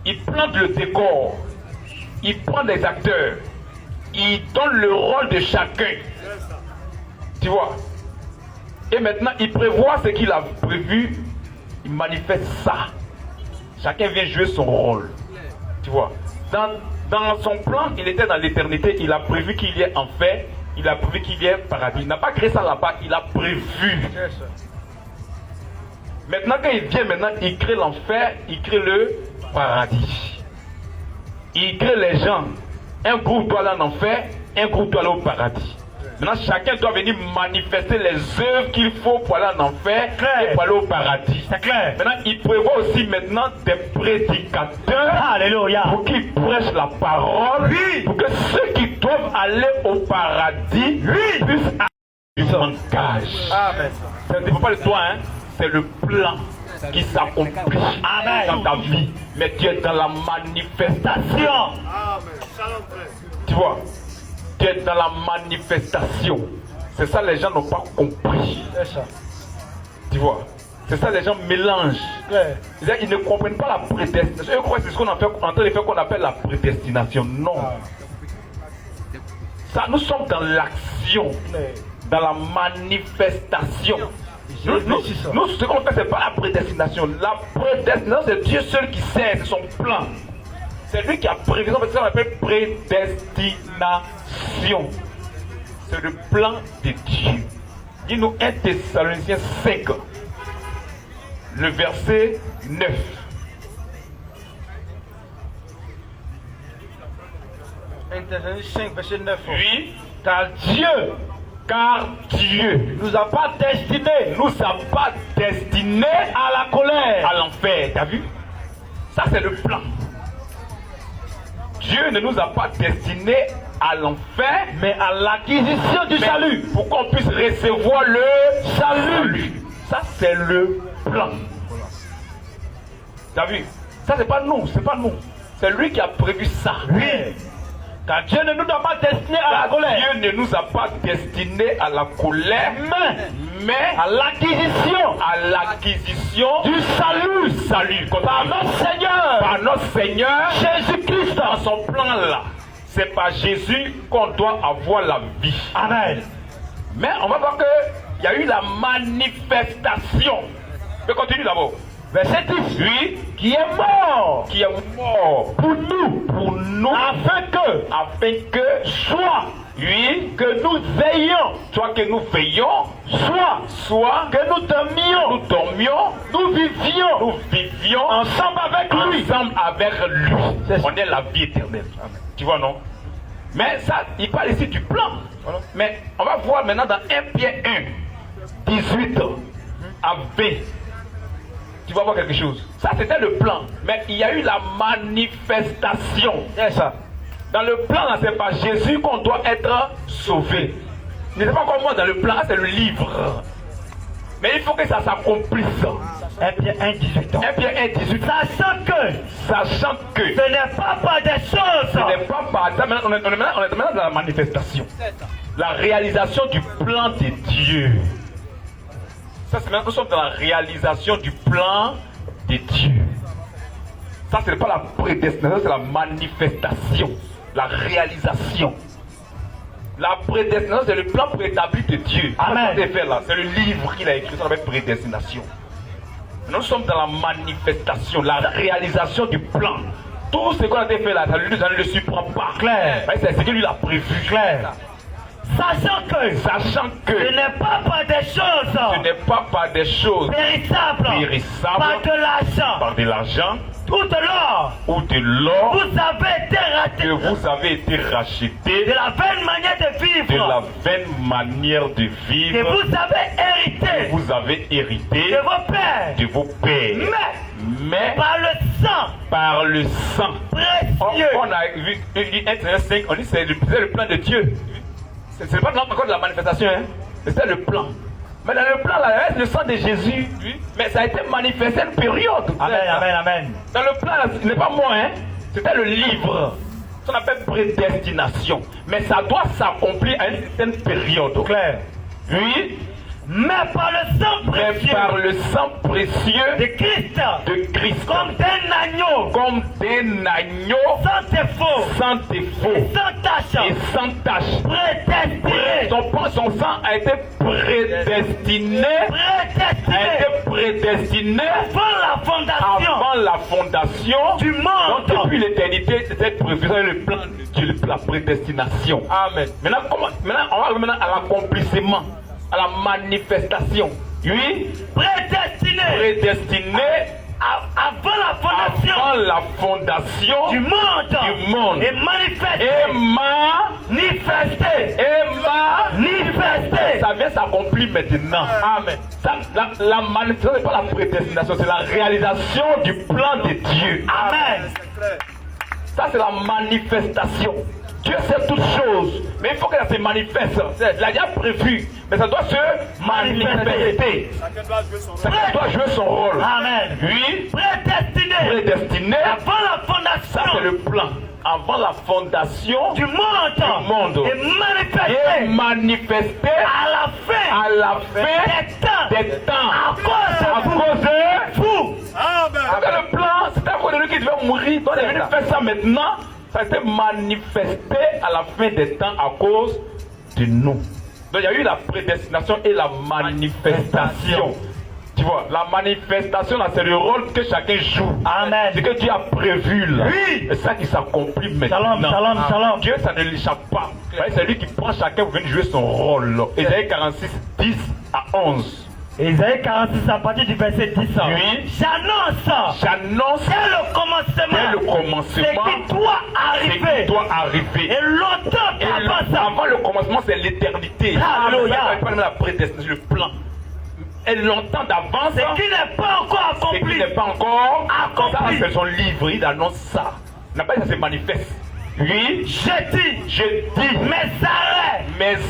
Il plante le décor. Il prend des acteurs. Il donne le rôle de chacun. Tu vois? Et maintenant, il prévoit ce qu'il a prévu. Il manifeste ça. Chacun vient jouer son rôle. Tu vois? Dans son plan, il était dans l'éternité. Il a prévu qu'il y ait enfer. Il a prévu qu'il y ait paradis. Il n'a pas créé ça là-bas. Il a prévu. Maintenant, quand il vient, maintenant, il crée l'enfer, il crée le paradis. Il crée les gens. Un groupe doit aller en enfer, un groupe doit aller au paradis. Maintenant, chacun doit venir manifester les œuvres qu'il faut pour aller en enfer et pour aller au paradis. C'est clair. Maintenant, il prévoit aussi maintenant des prédicateurs. Alléluia. Pour qu'ils prêchent la parole. Oui. Pour que ceux qui doivent aller au paradis puissent aller en cage. Amen. Ce n'est pas le toi, hein. C'est le plan qui s'accomplit dans ta vie. Mais tu es dans la manifestation. Tu vois, tu es dans la manifestation. C'est ça les gens n'ont pas compris. C'est ça. Tu vois, c'est ça les gens mélangent. Ouais. Ils ne comprennent pas la prédestination. Eux croient que c'est ce qu'on est en train de faire qu'on appelle la prédestination. Non. Ça, nous sommes dans l'action, dans la manifestation. Nous, ce qu'on fait, c'est pas la prédestination. La prédestination, c'est Dieu seul qui sait, c'est son plan. C'est lui qui a prévu, c'est ça qu'on appelle prédestination. C'est le plan de Dieu. Dis-nous 1 Thessaloniciens 5, le verset 9. Thessaloniciens 5, verset 9. Oui, Car Dieu nous a pas destinés à la colère. à l'enfer. T'as vu? Ça, c'est le plan. Dieu ne nous a pas destinés à l'enfer, Mais à l'acquisition du mais salut. pour qu'on puisse recevoir le salut. Ça, c'est le plan. T'as vu? Ça, c'est pas nous, c'est pas nous. C'est lui qui a prévu ça. Oui. Car Dieu ne nous a pas destinés à la colère. Dieu ne nous a pas destinés à la colère, mais À l'acquisition à l'acquisition du salut. salut. Par notre Seigneur. Par notre Seigneur Jésus-Christ. dans son plan là. C'est par Jésus qu'on doit avoir la vie. Amen. Mais on va voir qu'il y a eu la manifestation. Je continue d'abord. Verset 10. Lui Qui est mort qui est mort pour nous, afin que soit lui que nous veillions, soit que nous veillons, soit que nous dormions, nous dormions, nous vivions ensemble avec lui. C'est ça. On est la vie éternelle. Tu vois, non? Mais ça, il parle ici du plan. Mais on va voir maintenant dans 1 Pierre 1, 18 à 20. Tu vas voir quelque chose. Ça, c'était le plan. Mais il y a eu la manifestation. C'est ça. Dans le plan, là, c'est pas Jésus qu'on doit être sauvé. Ce n'est pas comme moi dans le plan, c'est le livre. Mais il faut que ça s'accomplisse. 1 Pierre 1, 18. 1 Pierre 1, 18. Sachant que ce n'est pas par des choses. ce n'est pas par ça. Maintenant, on est maintenant dans la manifestation. La réalisation du plan de Dieu. Ça, c'est maintenant, nous sommes dans la réalisation du plan de Dieu. Ça, ce n'est pas la prédestination, c'est la manifestation. La réalisation. La prédestination, c'est le plan préétabli de Dieu. Amen. C'est le livre qu'il a écrit, ça s'appelle prédestination. Nous sommes dans la manifestation, la réalisation du plan. Tout ce qu'on a fait là, ça ne le surprend pas. Clair. C'est ce que lui a prévu. Clair. Sachant que ce n'est pas par des choses. Ce n'est pas par des choses périssables. Par de l'argent. Par de l'argent. Ou de l'or. Ou de l'or. Vous avez été racheté. Que vous avez été racheté. De la vaine manière de vivre. De la vaine manière de vivre. Que vous avez hérité. Que vous avez hérité. De vos pères. De vos pères. Mais par le sang précieux. On a vu 1 5, on dit c'est le plan de Dieu. Ce n'est pas encore de la manifestation, hein? C'est le plan. Mais dans le plan, là, le sang de Jésus, mais ça a été manifesté une période. Amen, amen, amen. Dans le plan, ce n'est pas moi, hein? C'était le livre. Ça qu'on appelle prédestination. Mais ça doit s'accomplir à une certaine période. Clair. Oui. Mais par le sang précieux. Par le sang précieux de Christ. Comme d'un agneau. Comme d'un agneau. Sans défaut. Sans défaut. Et sans tache. Et sans tache. Prédestiné. Son sang a été prédestiné. Avant la fondation du monde. Donc depuis l'éternité, c'était prévu le plan de Dieu, la prédestination. Amen. Maintenant, on va maintenant à l'accomplissement, à la manifestation. Oui. Prédestiné. Avant la fondation du monde et manifesté. Ça vient s'accomplir maintenant. Amen. La manifestation n'est pas la prédestination, c'est la réalisation du plan de Dieu. Amen. Ça c'est la manifestation. Dieu sait toutes choses, mais il faut que ça se manifeste. Il a déjà prévu, mais ça doit se manifester. Ça doit jouer son rôle. Amen. Oui. Prédestiné. Avant la fondation. Ça c'est le plan. Avant la fondation du monde. Et manifesté à la fin des temps. À cause de vous. Amen. Le plan, c'est à cause de lui qui devait mourir. Donc il est venu faire ça maintenant. Ça a été manifesté à la fin des temps à cause de nous. Donc il y a eu la prédestination et la manifestation. Tu vois, la manifestation là, c'est le rôle que chacun joue. Amen. C'est que Dieu a prévu là. Oui. C'est ça qui s'accomplit maintenant. Shalom. Dieu, ça ne l'échappe pas. C'est lui qui prend chacun pour venir jouer son rôle. Ésaïe 46, 10 à 11. Ésaïe 46 à partir du verset 10. Oui. J'annonce. Dès le commencement. C'est qui doit arriver. Et longtemps avant le commencement, c'est l'éternité. Alléluia. Pas la prédestination, le plan. Et longtemps d'avance. Ce qui n'est pas encore accompli. Ça, c'est son livre. Il annonce ça. N'a pas dit ça se manifeste. Oui, j'ai dit, mes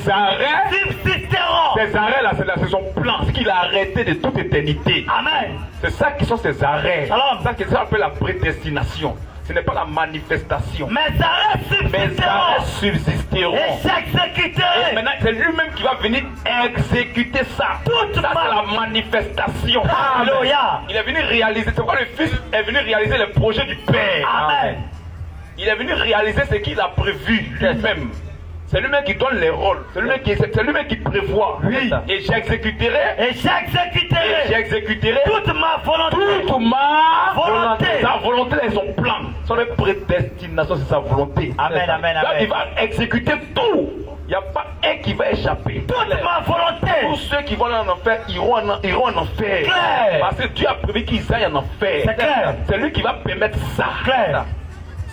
arrêts subsisteront. Ces arrêts là, c'est son plan, ce qu'il a arrêté de toute éternité. Amen. C'est ça qui sont ses arrêts. C'est ça qui s'appelle la prédestination. Ce n'est pas la manifestation. Mes arrêts subsisteront. Et j'exécuterai. Et maintenant, c'est lui-même qui va venir exécuter ça. Ça, c'est la manifestation. Alléluia. Il est venu réaliser. C'est pourquoi le Fils est venu réaliser le projet du Père. Amen. Il est venu réaliser ce qu'il a prévu lui-même. C'est lui-même qui donne les rôles. C'est lui-même qui prévoit. Oui. Et j'exécuterai. Toute ma volonté. Sa volonté est son plan. Son prédestination, c'est sa volonté. Amen. Donc, il va exécuter tout. Il n'y a pas un qui va échapper. Toute ma volonté. Tous ceux qui vont en enfer iront en enfer. Claire. Parce que Dieu a prévu qu'ils aillent en enfer. C'est clair. C'est lui qui va permettre ça. Claire.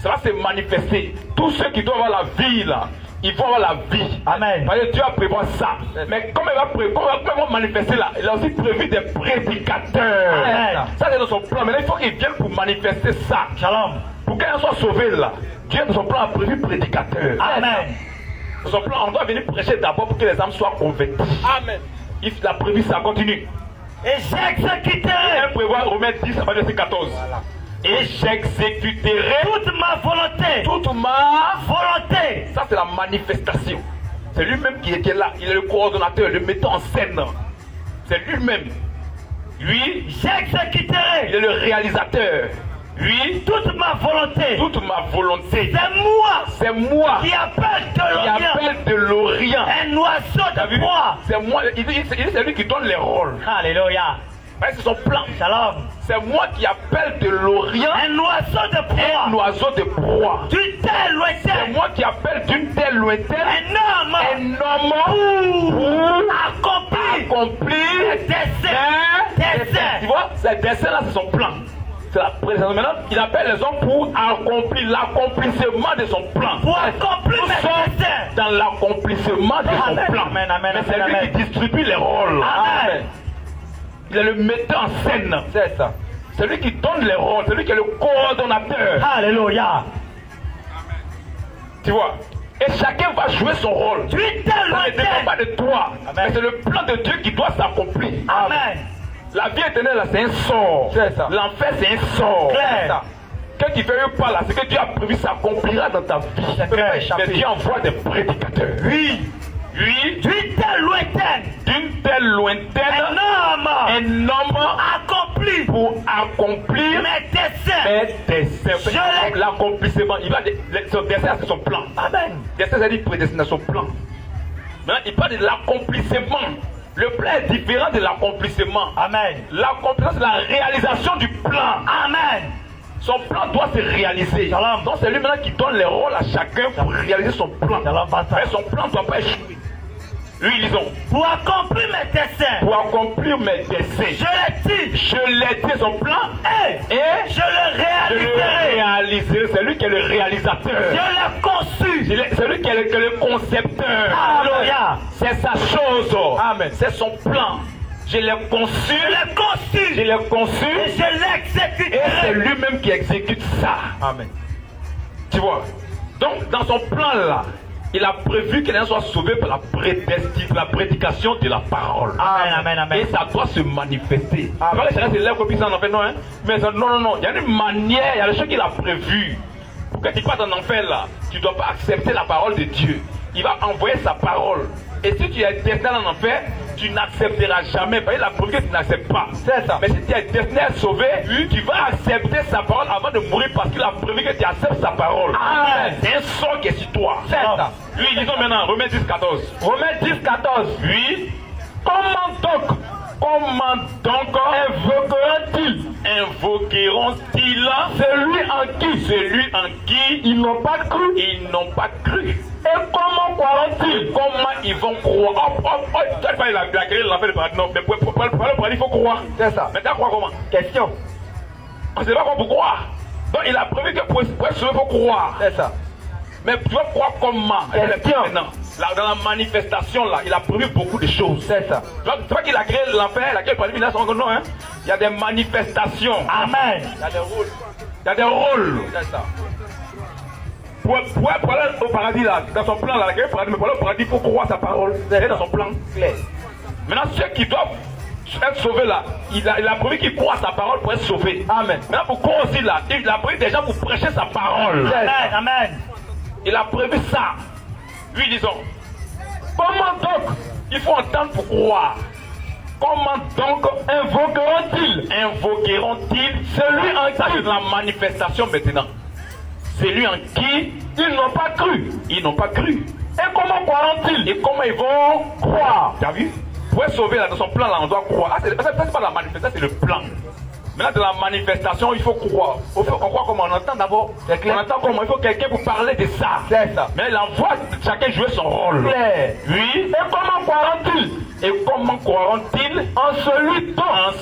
Ça va se manifester. Tous ceux qui doivent avoir la vie là, ils vont avoir la vie. Amen. Parce que Dieu a prévu ça. Mais comme il va manifester là, il a aussi prévu des prédicateurs. Amen. Ça c'est dans son plan. Mais là, il faut qu'ils viennent pour manifester ça. Shalom. Pour qu'ils soient sauvés là, Dieu dans son plan a prévu prédicateurs. Amen. Dans son plan, on doit venir prêcher d'abord pour que les âmes soient converties. Amen. Il a prévu ça, continue. Et j'exécuterai. Il prévoit Romains 10 à verset 14. Voilà. Et j'exécuterai toute ma volonté. Ça c'est la manifestation. C'est lui-même qui était là. Il est le coordonnateur, le metteur en scène. C'est lui-même. Lui, j'exécuterai. Il est le réalisateur. Oui, toute ma volonté. C'est moi qui appelle de l'Orient un oiseau de proie. C'est moi. C'est lui qui donne les rôles. Alléluia. C'est son plan. Shalom. C'est moi qui appelle de l'Orient un oiseau de proie. D'une telle lointaine. C'est moi qui appelle d'une telle lointaine un homme pour accomplir des desseins. Tu vois, ces desseins là, c'est son plan. C'est la présentation. Maintenant, il appelle les hommes pour accomplir l'accomplissement de son plan. Pour accomplir dans l'accomplissement de son plan. Amen. Mais c'est lui qui distribue les rôles. Amen. Il est le metteur en scène. C'est ça. C'est lui qui donne les rôles. C'est lui qui est le coordonnateur. Alléluia. Tu vois. Et chacun va jouer son rôle. Ça ne dépend pas de toi. Amen. Mais c'est le plan de Dieu qui doit s'accomplir. Amen. La vie éternelle, c'est un sort. L'enfer, c'est un sort. Claire. Quand tu ne fais pas là, c'est que Dieu a prévu s'accomplira dans ta vie. Mais Dieu envoie des prédicateurs. Oui. D'une telle lointaine. Un homme accompli. Pour accomplir mes desseins. L'accomplissement. Son dessein, c'est son plan. Amen. Dessein, c'est-à-dire prédestination, son plan. Maintenant, il parle de l'accomplissement. Le plan est différent de l'accomplissement. Amen. L'accomplissement, c'est la réalisation du plan. Amen. Son plan doit se réaliser. Donc c'est lui maintenant qui donne les rôles à chacun pour réaliser son plan. Mais son plan ne doit pas échouer. Oui, lisons. Pour accomplir mes desseins. Pour accomplir mes desseins. Je l'ai dit. Je l'ai dit son plan. Et je le réaliserai. C'est lui qui est le réalisateur. Je l'ai conçu. C'est lui qui est le concepteur. Alléluia. C'est sa chose. Amen. C'est son plan. Je l'ai conçu. Je l'ai conçu. Et je l'exécute. Et c'est lui-même qui exécute ça. Amen. Tu vois. Donc, dans son plan là, il a prévu que les gens soient sauvés par la prédication de la parole. Amen, amen, amen. Et ça doit se manifester. Après, les gens se lèvent comme ça, en fait, non, hein? Mais non. Il y a une manière, il y a des choses qu'il a prévues. Pour que tu partes en enfer là, tu ne dois pas accepter la parole de Dieu. Il va envoyer sa parole. Et si tu es destiné en enfer, tu n'accepteras jamais. Parce qu'il a prévu que tu n'acceptes pas. C'est ça. Mais si tu es destiné à être sauvé, tu vas accepter sa parole avant de mourir parce qu'il a prévu que tu acceptes sa parole. Amen. C'est un sort qui est sur toi. C'est ça. Oui, disons maintenant, Romains 10-14. Romains 10-14. Oui. Comment donc invoqueront-ils celui en qui ils n'ont pas cru? Et comment croiront-ils? Comment ils vont croire? Tu n'as pas la créé l'enfer de paradis. Non, mais pour le paradis, il faut croire. C'est ça. Mais tu as croire comment? Question. On ne sait pas comment pour croire. Donc il a prévu que pour être sauvé, il faut croire. C'est ça. Mais tu vas croire comment? Maintenant, dans la manifestation, là, il a prévu beaucoup de choses. C'est ça. Tu vois qu'il a créé l'enfer, il a créé le paradis, il a son nom, hein? Il y a des manifestations. Amen. Il y a des rôles. Il y a des rôles. C'est ça. Pour aller au paradis, là, dans son plan, là, mais pour aller au paradis, il faut croire sa parole. C'est dans son plan clair. Maintenant, ceux qui doivent être sauvés, là, il a prévu qu'ils croient sa parole pour être sauvés. Amen. Maintenant, pour croire aussi, là, il a prévu déjà pour prêcher sa parole. Amen. Amen. Il a prévu ça. Oui, disons. Comment donc il faut entendre pour croire? Comment donc invoqueront-ils celui en qui de la manifestation maintenant? Celui en qui ils n'ont pas cru. Ils n'ont pas cru. Et comment croiront-ils? Et comment ils vont croire? Tu as vu? Pour être sauvé là, dans son plan là, on doit croire. C'est pas la manifestation, c'est le plan. Maintenant, dans la manifestation, il faut croire. On croit comment? On entend d'abord. On entend comment? Il faut quelqu'un pour parler de ça. C'est ça. Mais il envoie chacun jouer son rôle. Claire. Oui. Et comment croiront-ils? Et comment croiront-ils en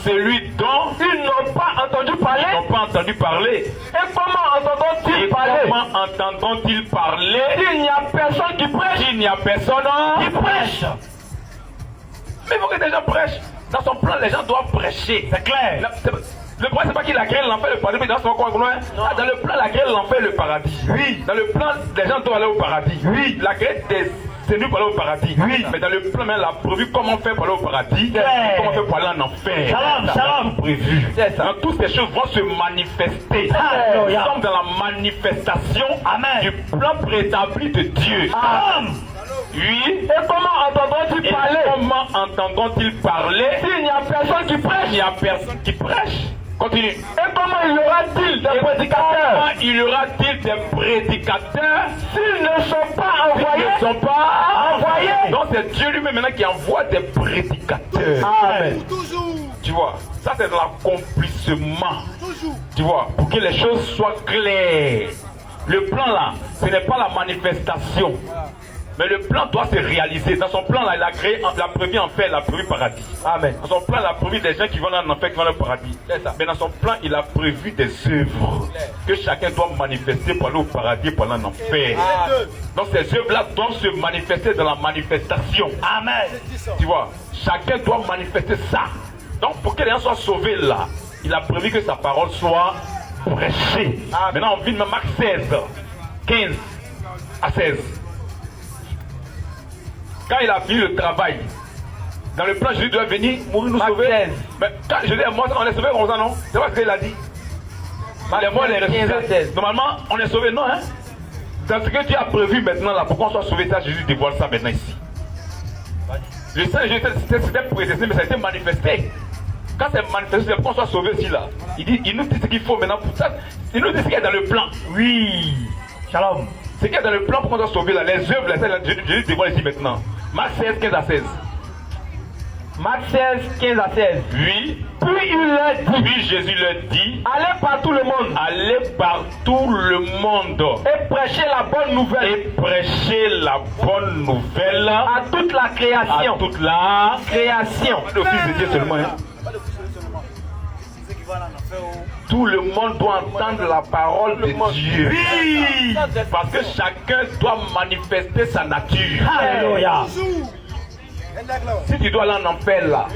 celui dont ils n'ont pas entendu parler? Ils n'ont pas entendu parler. Et comment entendront-ils parler? Comment entendront-ils parler? S'il n'y a personne qui prêche. S'il n'y a personne qui prêche. Mais il faut que les gens prêchent. Dans son plan, les gens doivent prêcher. C'est clair. Le problème, c'est pas qu'il a créé l'enfer et le paradis, mais dans son coin, dans le plan, il a créé l'enfer et le paradis. Oui. Dans le plan, les gens doivent aller au paradis. Oui. Il a créé des cellules pour aller au paradis. Oui. Mais dans le plan, il a prévu comment faire pour aller au paradis. Comment faire pour aller en enfer. Shalom. Prévu. C'est ça. Toutes ces choses vont se manifester. Nous sommes dans la manifestation du plan préétabli de Dieu. Amen. Oui. Et comment entendront-ils parler? Comment entendront-ils parler? S'il n'y a personne qui prêche. Il n'y a personne qui prêche. Continue. Et comment il y aura-t-il des prédicateurs? Comment il y aura-t-il des prédicateurs s'ils ne sont pas envoyés? Ils ne sont pas envoyés. Donc c'est Dieu lui-même maintenant qui envoie des prédicateurs. Amen. Tu vois, ça c'est de l'accomplissement. Tu vois, pour que les choses soient claires. Le plan là, ce n'est pas la manifestation. Mais le plan doit se réaliser. Dans son plan là, il a créé, il a prévu enfer, il a prévu paradis. Amen. Dans son plan, il a prévu des gens qui vont en enfer, qui vont au paradis. Mais dans son plan, il a prévu des œuvres que chacun doit manifester pour aller au paradis, pour aller en enfer. Amen. Donc ces œuvres-là doivent se manifester dans la manifestation. Amen. Tu vois, chacun doit manifester ça. Donc pour que les gens soient sauvés là, il a prévu que sa parole soit prêchée. Amen. Maintenant on vit dans Marc 16, 15 à 16. Quand il a fini le travail, dans le plan, Jésus doit venir mourir nous sauver. Mais quand je dis moi, on est sauvé comme ça, non? C'est pas ce qu'il a dit. Les mois, les ressuscités. Normalement, on est sauvé, non? Hein? Dans ce que tu as prévu maintenant, là, pour qu'on soit sauvé, ça, Jésus dévoile ça maintenant ici. Le Saint-Jésus, c'était prédestiné, mais ça a été manifesté. Quand c'est manifesté, c'est pour qu'on soit sauvé ici, là. Il nous dit ce qu'il faut maintenant pour ça. Il nous dit ce qu'il y a dans le plan. Oui. Shalom. Ce qu'il y a dans le plan pour qu'on soit sauvé, là, les œuvres, là, Jésus dévoile ici maintenant. Marc 16, 15 à 16. Marc 16, 15 à 16. Oui. Puis il leur dit, Puis Jésus leur dit, allez par tout le monde allez par tout le monde et prêchez la bonne nouvelle et prêchez la bonne nouvelle à toute la à création. toute la Création. le Fils de Dieu seulement. Hein. Tout le monde doit entendre la parole de Dieu. Oui. Parce que chacun doit manifester sa nature. Alléluia. Si tu dois aller en enfer là,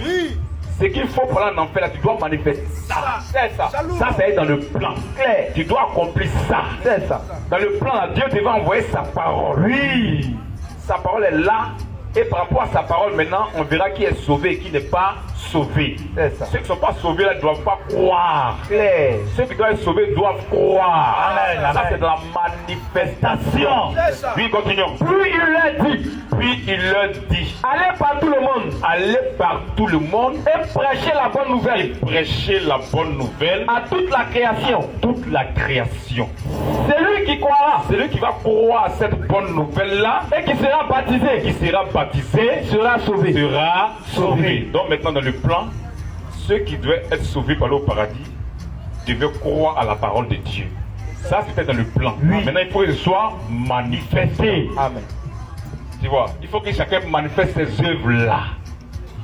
ce qu'il faut pour aller en enfer là, tu dois manifester ça. C'est ça. Ça, c'est dans le plan. Clair. Tu dois accomplir ça. C'est ça. Dans le plan là, Dieu te va envoyer sa parole. Oui. Sa parole est là. Et par rapport à sa parole, maintenant, on verra qui est sauvé et qui n'est pas sauvé. C'est ça. Ceux qui ne sont pas sauvés là ne doivent pas croire. Clair. Ceux qui doivent être sauvés doivent croire. Amen, Ça, amen. c'est de la manifestation. Oui, continuons. Puis il leur dit, Puis il leur dit, allez par tout le monde allez par tout le monde et prêchez la bonne et nouvelle prêchez la bonne nouvelle à toute la création. toute la création. Celui qui croira Celui qui va croire à cette bonne nouvelle-là et qui sera baptisé qui sera baptisé sera sauvé. sera sauvé. Donc maintenant dans le plan, ceux qui devaient être sauvés par le paradis devaient croire à la parole de Dieu. Ça c'était dans le plan. Maintenant il faut que ce soit manifesté. Amen. Tu vois, il faut que chacun manifeste ses œuvres-là.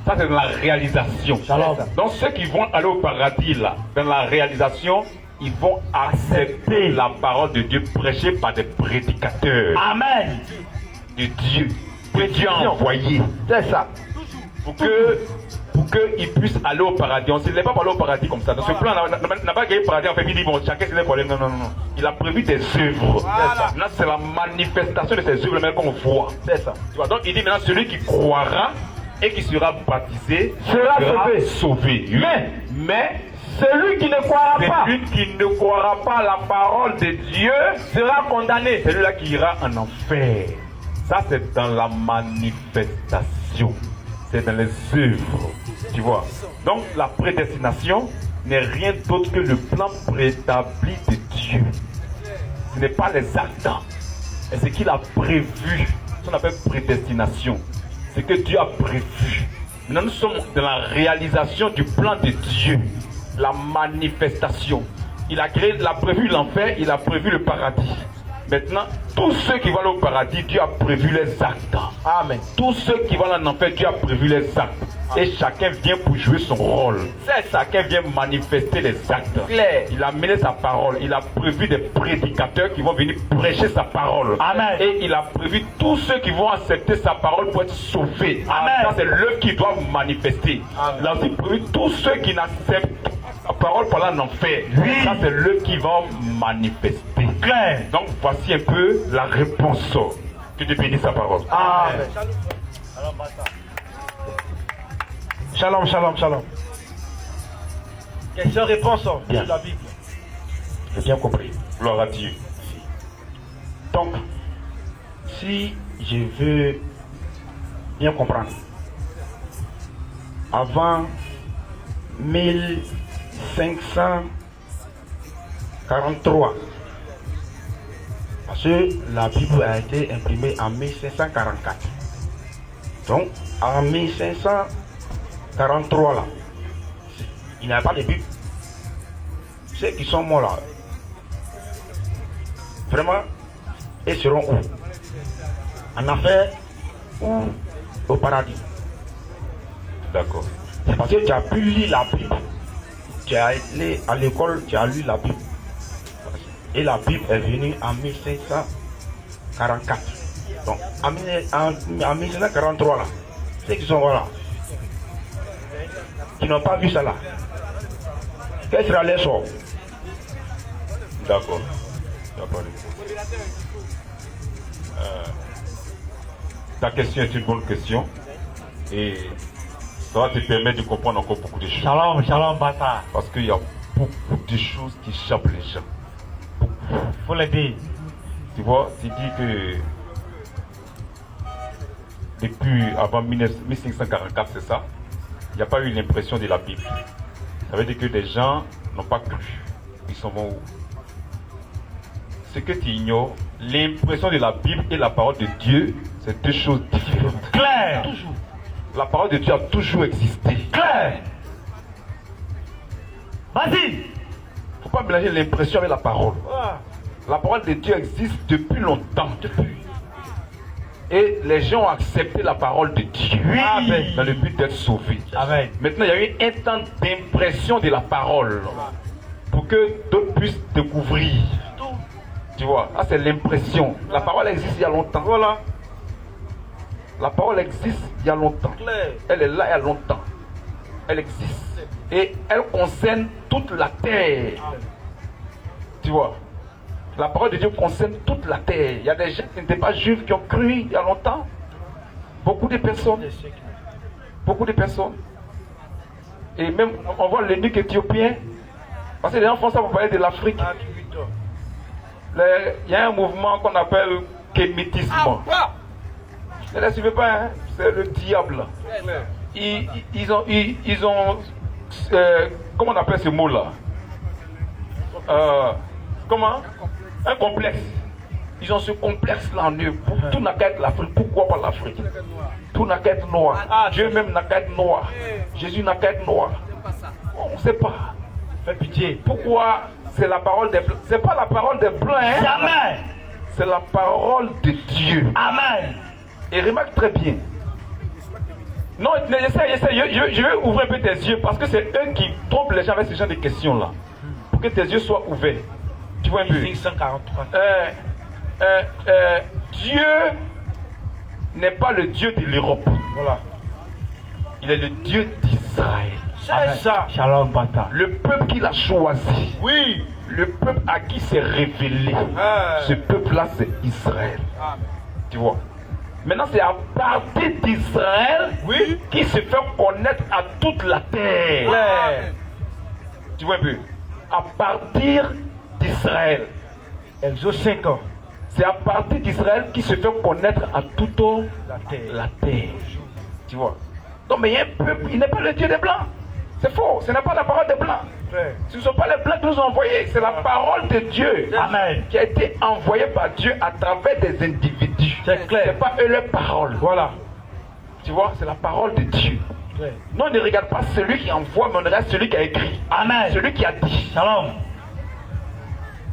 Ça c'est dans la réalisation. Shalom. Donc ceux qui vont aller au paradis là, dans la réalisation, ils vont accepter la parole de Dieu prêchée par des prédicateurs Amen. de Dieu, que Dieu a envoyé C'est ça. pour qu'ils puissent aller au paradis. On ne s'est pas parlé au paradis comme ça. Dans ce plan, on n'a pas gagné le paradis. En fait, il dit bon, chacun se lève pour aller. Non. Il a prévu des œuvres. Là, c'est la manifestation de ces œuvres qu'on voit. C'est ça. Tu vois, donc il dit maintenant celui qui croira et qui sera baptisé Sera sauvé. Mais celui qui ne croira pas celui qui ne croira pas à la parole de Dieu sera condamné. celui-là qui ira en enfer. Ça, c'est dans la manifestation. C'est dans les œuvres. Tu vois. Donc, la prédestination n'est rien d'autre que le plan préétabli de Dieu. Ce n'est pas les actes. Et ce qu'il a prévu. Ce qu'on appelle prédestination. C'est que Dieu a prévu. Maintenant, nous sommes dans la réalisation du plan de Dieu. La manifestation. Il a prévu l'enfer, il a prévu le paradis. Maintenant, tous ceux qui vont aller au paradis, Dieu a prévu les actes. Amen. Tous ceux qui vont aller en enfer, Dieu a prévu les actes. Et chacun vient pour jouer son rôle. Chacun vient manifester les actes. Clair. Il a mené sa parole. Il a prévu des prédicateurs qui vont venir prêcher sa parole. Amen. Et il a prévu tous ceux qui vont accepter sa parole pour être sauvés. Amen. Ça, c'est l'œuvre qu'il doit manifester. Amen. Il a aussi prévu tous ceux qui n'acceptent la parole pour aller en enfer. Ça, c'est l'œuvre qui va manifester. Clair. Donc, voici un peu la réponse. Que Dieu bénisse sa parole. Amen. Shalom, shalom, shalom. Question-réponse sur la Bible. J'ai bien compris. Gloire à Dieu. Donc, si je veux bien comprendre, avant 1543, parce que la Bible a été imprimée en 1544. Donc, en 1543, là, il n'y a pas de Bible. Ceux qui sont morts là, vraiment, ils seront où? En enfer ou au paradis? D'accord. C'est parce que tu as pu lire la Bible. Tu as été à l'école, tu as lu la Bible. Et la Bible est venue en 1544. Donc, en 1543, là, ceux qui sont là, qui n'ont pas vu ça là, quel sera leur sort? D'accord. Ta question est une bonne question. Et ça va te permettre de comprendre encore beaucoup de choses. Shalom, shalom, bata. Parce qu'il y a beaucoup de choses qui échappent les gens. Faut le dire. Tu vois, tu dis que depuis avant 1544, c'est ça, il n'y a pas eu l'impression de la Bible. Ça veut dire que des gens n'ont pas cru. Ils s'en vont où? Ce que tu ignores, l'impression de la Bible et la parole de Dieu, c'est deux choses différentes. Clair. Toujours. La parole de Dieu a toujours existé. Claire. Vas-y. Il ne faut pas mélanger l'impression avec la parole. La parole de Dieu existe depuis longtemps. Et les gens ont accepté la parole de Dieu dans le but d'être sauvés. Amen. Maintenant, il y a eu un temps d'impression de la parole pour que d'autres puissent découvrir. Tu vois, ça c'est l'impression. La parole existe il y a longtemps. Voilà. La parole existe il y a longtemps. Elle est là il y a longtemps. Elle existe. Et elle concerne toute la terre. Tu vois. La parole de Dieu concerne toute la terre. Il y a des gens qui n'étaient pas juifs qui ont cru il y a longtemps. Beaucoup de personnes. Beaucoup de personnes. Et même, on voit l'eunuque éthiopien. Parce que les gens font ça pour parler de l'Afrique. Il y a un mouvement qu'on appelle kémitisme. Ne les suivez pas, hein? C'est le diable. Ils ont comment on appelle ce mot-là? Comment? Un complexe. Ils ont ce complexe-là en eux. Tout n'a qu'à être l'Afrique. Pourquoi pas l'Afrique? Tout n'a qu'à être noir. Dieu même n'a qu'à être noir. Jésus n'a qu'à être noir. On ne sait pas. Fais pitié. Pourquoi c'est la parole des blancs? C'est pas la parole des blancs, hein? Jamais. C'est la parole de Dieu. Amen. Et remarque très bien. Non, essaie. Je vais ouvrir un peu tes yeux parce que c'est eux qui trompent les gens avec ce genre de questions-là. Pour que tes yeux soient ouverts. Tu vois un peu? 143. Dieu n'est pas le Dieu de l'Europe. Voilà. Il est le Dieu d'Israël. C'est ça. Shalom, Bata. Le peuple qu'il a choisi. Oui. Le peuple à qui s'est révélé. Ce peuple-là, c'est Israël. Tu vois? Maintenant, c'est à partir d'Israël qui se fait connaître à toute la terre. Tu vois un peu? À partir d'Israël. Exode 5 ans. C'est à partir d'Israël qui se fait connaître à toute la terre. Tu vois? Donc, mais il y a un peuple, il n'est pas le Dieu des Blancs. C'est faux, ce n'est pas la parole des Blancs. Ce ne sont pas les Blancs qui nous ont envoyés, c'est la parole de Dieu. Amen. Qui a été envoyée par Dieu à travers des individus. C'est clair. Ce n'est pas eux leur parole. Voilà. Tu vois, c'est la parole de Dieu. Non, on ne regarde pas celui qui envoie, mais on regarde celui qui a écrit. Amen. Celui qui a dit. Shalom.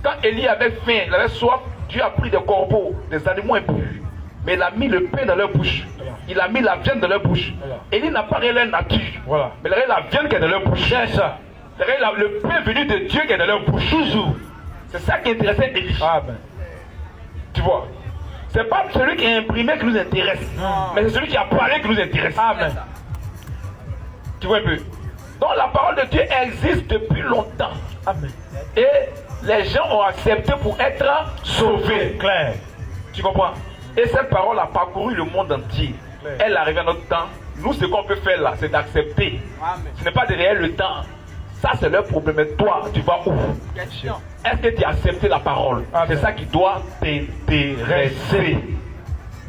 Quand Élie avait faim, il avait soif, Dieu a pris des corbeaux, des animaux impurs. Mais il a mis le pain dans leur bouche. Il a mis la viande dans leur bouche. Élie n'a pas réellement leur nature. Voilà. Mais il a la viande qui est dans leur bouche. C'est ça. Le pain venu de Dieu qui est dans leur bouche. Toujours. C'est ça qui intéressait Élie. Amen. Tu vois. C'est pas celui qui a imprimé qui nous intéresse. Mais c'est celui qui a parlé qui nous intéresse. Amen. Tu vois un peu. Donc la parole de Dieu existe depuis longtemps. Amen. Et les gens ont accepté pour être sauvés. Claire. Tu comprends? Et cette parole a parcouru le monde entier. Elle arrive à notre temps. Nous, ce qu'on peut faire là, c'est d'accepter. Ce n'est pas derrière le temps. Ça, c'est leur problème. Mais toi, tu vas où? Est-ce que tu as accepté la parole? C'est ça qui doit t'intéresser.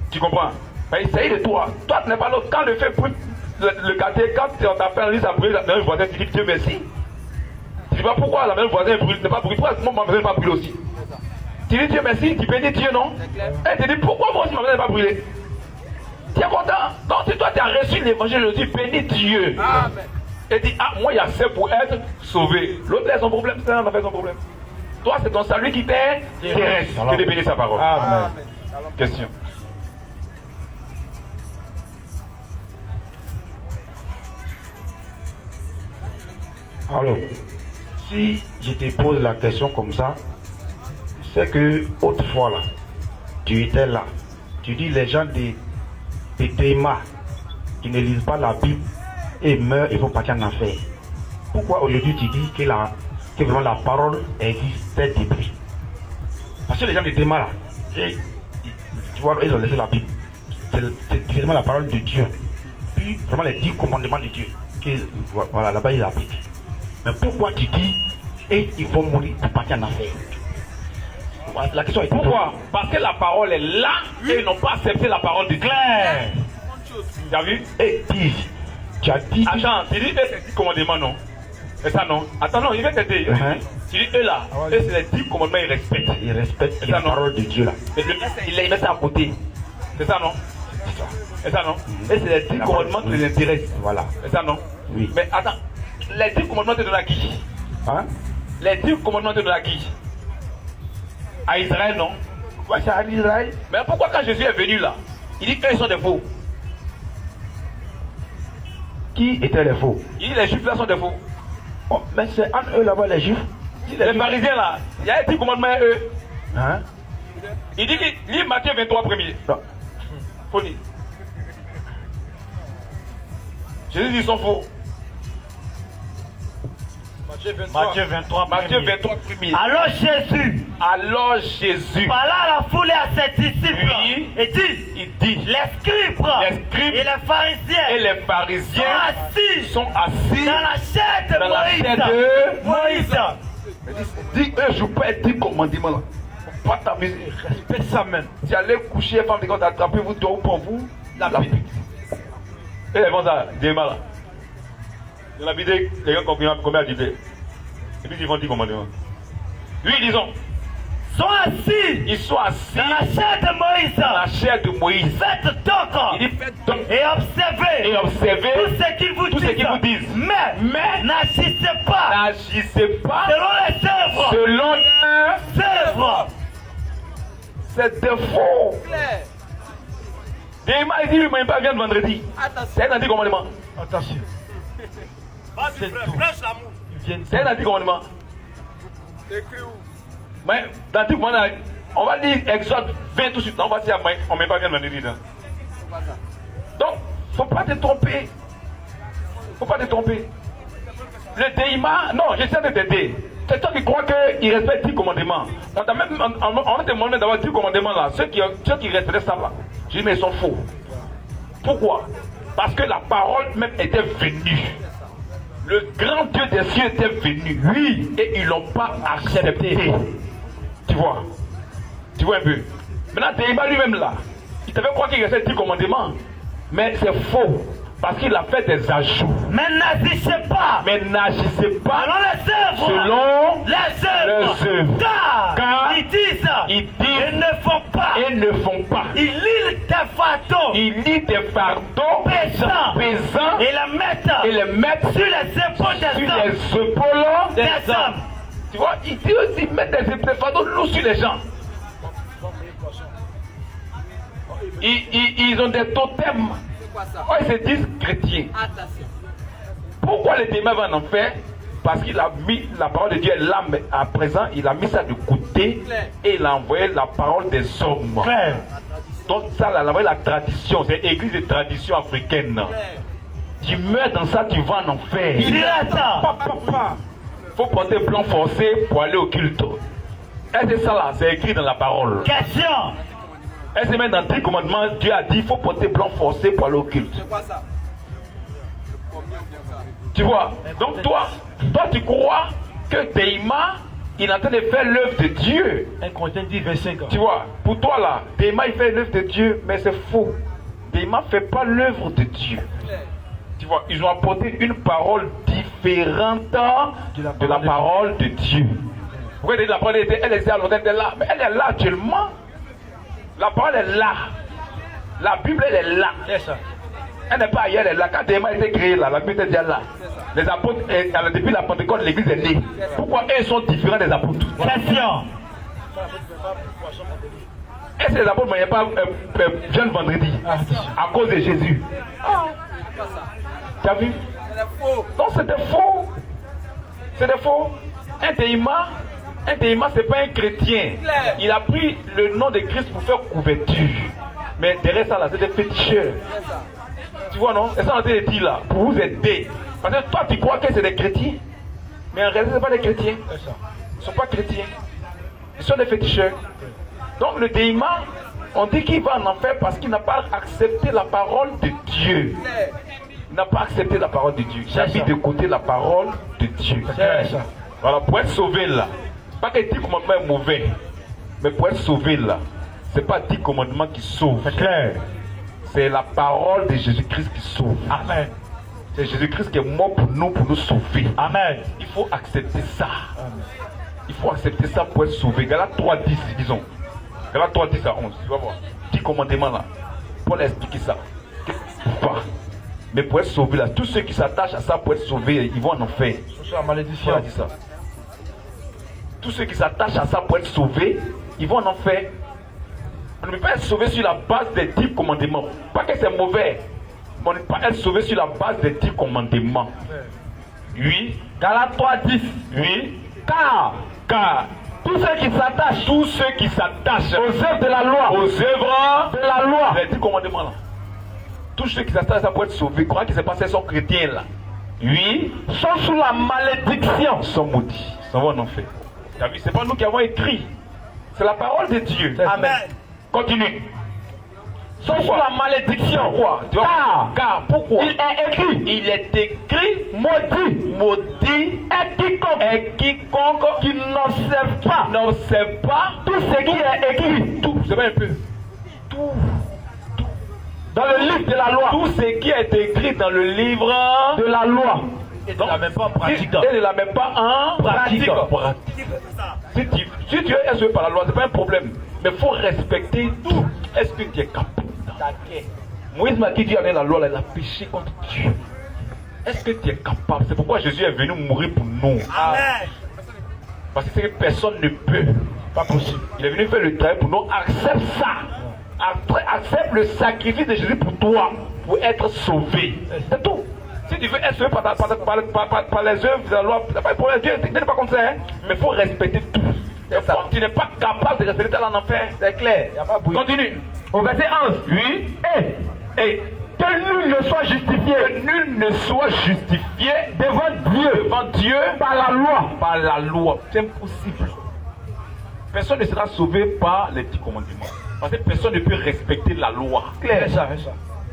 Tu comprends? Mais essaye de toi. Toi, tu n'es pas l'autre. Quand le fait brûle, le quartier, quand on t'appelle, il a brûlé, la même voisin, tu dis Dieu merci. Tu dis pas pourquoi la même voisin brûle, n'est pas brûlé. Pourquoi mon voisin n'est pas brûlé aussi? Tu dis Dieu merci, tu bénis Dieu, non? Et tu dis pourquoi moi aussi ma voisin n'est pas brûlée? Tu es content? Donc si toi tu as reçu l'évangile, je dis bénis Dieu. Amen. Et dis ah moi il y a assez pour être sauvé. L'autre a son problème, c'est un affaire son problème. Toi c'est ton salut qui t'intéresse. Que de bénir sa parole. Amen. Question. Alors, si je te pose la question comme ça, c'est que autrefois là, tu étais là. Tu dis les gens de Théma qui ne lisent pas la Bible et meurent, ils vont partir en enfer. Pourquoi aujourd'hui tu dis que vraiment la parole existait depuis? Parce que les gens de Théma là, tu vois, ils ont laissé la Bible. C'est vraiment la parole de Dieu. Puis vraiment les 10 commandements de Dieu. Voilà, là-bas ils appliquent. Mais pourquoi tu dis et ils vont mourir pour partir en enfer? La question est pourquoi? Parce que la parole est là et ils n'ont pas accepté la parole de Claire. Tu as vu? Et dis, tu as dit. Attends, tu dis c'est 10 commandements, non? C'est ça, non? Attends, non, il va t'aider. Tu dis eux là, eux c'est les 10 commandements, ils respectent. Ils respectent la parole de Dieu là. Mais il met ça à côté. C'est ça, non? C'est ça. C'est ça, non? Et c'est les 10 commandements qui les intéressent. Voilà. C'est ça, non? Oui. Mais attends, les 10 commandements te donnent à qui? Hein? Les 10 commandements te donnent à qui? À Israël, non? Ouais, c'est à Israël. Mais pourquoi quand Jésus est venu là, il dit qu'ils sont des faux? Qui étaient les faux? Il dit les juifs là sont des faux. Oh, mais c'est entre eux là-bas, les juifs. Les pharisiens là, il y a 10 commandements à eux. Hein? Il dit qu'il lit Matthieu 23 premier. Non. Faut lire. Jésus dit ils sont faux. Matthieu 23. Matthieu 23 premier. Alors Jésus Alors Jésus, parla à la foule et à ses disciples Oui. et dit, il dit, les scribes Les et les pharisiens et les pharisiens sont assis sont assis dans la chair de dans la Moïse. chair de Moïse. Dis, eux jouent pas 10 commandements là. Faut pas t'amuser, respecte ça même. Si allez coucher, femme de God, attrapez-vous, dehors pour vous, la pique. Et les gens ça, des mal là. Dans la vidéo, les gens combien d'idées. Et puis ils vont dire commandements. Oui, disons. Sont assis Ils sont assis dans la chair de Moïse. dans la chair de Moïse. Faites donc Il dit faites donc et observez et observez tout ce qu'ils vous tout ce disent. qu'ils vous disent. Mais n'agissez pas N'agissez pas selon les œuvres. selon leurs Œuvres. c'est des faux. Des il dit lui, mais pas viande vendredi. C'est un anti-commandement. Attention. C'est tout. C'est un anti-commandement. Mais dans tout commandement, on va dire Exode 20 tout de suite. On va dire, on ne met pas viande vendredi dedans. Donc, faut pas te tromper. Faut pas te tromper. Le déima, non, j'essaie de t'aider. C'est toi qui crois qu'il respecte 10 commandements. On t'a même on te demandé d'avoir 10 commandements là. Ceux qui respectent ça là. J'ai dit, mais ils sont faux. Pourquoi? Parce que la parole même était venue. Le grand Dieu des cieux était venu. Oui. Et ils l'ont pas accepté. Tu vois? Tu vois un peu? Maintenant, Déima lui-même là, il t'avait croire qu'il respecte 10 commandements. Mais c'est faux. Parce qu'il a fait des ajouts. Mais n'agissez pas Mais n'agissez pas selon les œuvres. selon Les œuvres. œuvres. Car ils disent ils disent et ne font pas. et ne font pas. Ils lisent des fardeaux Ils lisent des fardeaux pesants et les mettent sur les épaules des sur hommes. les épaules Des hommes. Tu vois, il dit aussi mettre des fardeaux lourds sur les gens. Ils ont des totems. Oh, ils se disent chrétiens. Pourquoi les témoins vont en enfer? Parce qu'il a mis la parole de Dieu là, mais à présent, il a mis ça de côté et il a envoyé la parole des hommes. Donc ça, il a envoyé la tradition, c'est l'église de tradition africaine. Tu meurs dans ça, tu vas en enfer. Il est là. Faut porter blanc forcé pour aller au culte. Et c'est ça là, c'est écrit dans la parole. Question. Elle se met dans 10 commandements, Dieu a dit il faut porter blanc forcé pour aller au culte. Tu vois? Donc toi tu crois que Déima, il est en train de faire l'œuvre de Dieu. 1 Corinthiens 10, 25. Tu vois? Pour toi là, Déima il fait l'œuvre de Dieu, mais c'est faux. Déima ne fait pas l'œuvre de Dieu. Tu vois? Ils ont apporté une parole différente de la parole de Dieu. Pourquoi la parole était, elle était là, mais elle est là actuellement. La parole est là. La Bible, elle est là. C'est ça. Elle n'est pas ailleurs, elle est là. Quand Déma a été créé là, la Bible était déjà là. Les apôtres, depuis la Pentecôte, l'église est née. Pourquoi eux sont différents des apôtres? Question. Est-ce que les apôtres ne voyaient pas jeune vendredi à cause de Jésus? Tu as vu? Non, c'était faux. C'était faux. Un Déma, c'est pas un chrétien. Il a pris le nom de Christ pour faire couverture. Mais derrière ça là, c'est des féticheurs. Tu vois non? Et ça on a été dit là, pour vous aider. Parce que toi tu crois que c'est des chrétiens. Mais en réalité c'est pas des chrétiens. Ils ne sont pas chrétiens. Ils sont des féticheurs. Donc le Déima, on dit qu'il va en enfer parce qu'il n'a pas accepté la parole de Dieu. Il n'a pas accepté la parole de Dieu. Il a mis de côté la parole de Dieu. Voilà, pour être sauvé là. Pas que 10 commandements est mauvais, mais pour être sauvé là, c'est pas 10 commandements qui sauvent. C'est clair. C'est la parole de Jésus-Christ qui sauve. Amen. C'est Jésus-Christ qui est mort pour nous sauver. Amen. Il faut accepter ça. Il faut accepter ça pour être sauvé. Galates 3, 10, disons. Galates 3, 10 à 11. Tu vas voir. 10 commandements là. Paul a expliqué ça. Mais pour être sauvé là, tous ceux qui s'attachent à ça pour être sauvés, ils vont en enfer. C'est la malédiction. Paul a dit ça. Tous ceux qui s'attachent à ça pour être sauvés, ils vont en enfer. On ne peut pas être sauvé sur la base des 10 commandements. Pas que c'est mauvais. Mais on ne peut pas être sauvé sur la base des 10 commandements. Oui. Galates 3:10. Oui. Car tous ceux qui s'attachent aux œuvres de la loi, aux œuvres de la loi, les 10 commandements là. Tous ceux qui s'attachent à ça pour être sauvés, croient qu'ils ne sont pas sont chrétiens là. Oui. sont sous la malédiction. Sont maudits. Ils vont en enfer. C'est pas nous qui avons écrit. C'est la parole de Dieu. Amen. Continue. Sont sous la malédiction. Pourquoi? Car pourquoi? Il est écrit maudit est quiconque qui n'observe pas tout ce qui est écrit. Tout, c'est pas un peu. Tout. Dans le livre de la loi. Tout ce qui est écrit dans le livre de la loi. Et ne la met pas en pratique. Et ne la met pas en pratique. Si tu es sauvé par la loi, c'est pas un problème. Mais il faut respecter tout. Est-ce que tu es capable? Moïse m'a dit, Dieu avait la loi, il a péché contre Dieu. Est-ce que tu es capable? C'est pourquoi Jésus est venu mourir pour nous. Amen. Parce que personne ne peut. Pas possible. Il est venu faire le travail pour nous. Accepte ça. Accepte le sacrifice de Jésus pour toi, pour être sauvé. C'est tout. Si tu veux être sauvé par les œuvres de la loi, Dieu n'est pas comme ça, hein? Mais il faut respecter tout. Tu n'es pas capable de respecter en enfer. C'est clair. Il n'y a pas bouillie. Continue. Au verset 11. Oui. Et que nul ne soit justifié. Que nul ne soit justifié devant Dieu par la loi. Par la loi. C'est impossible. Personne ne sera sauvé par les 10 commandements. Parce que personne ne peut respecter la loi. Clair. C'est ça.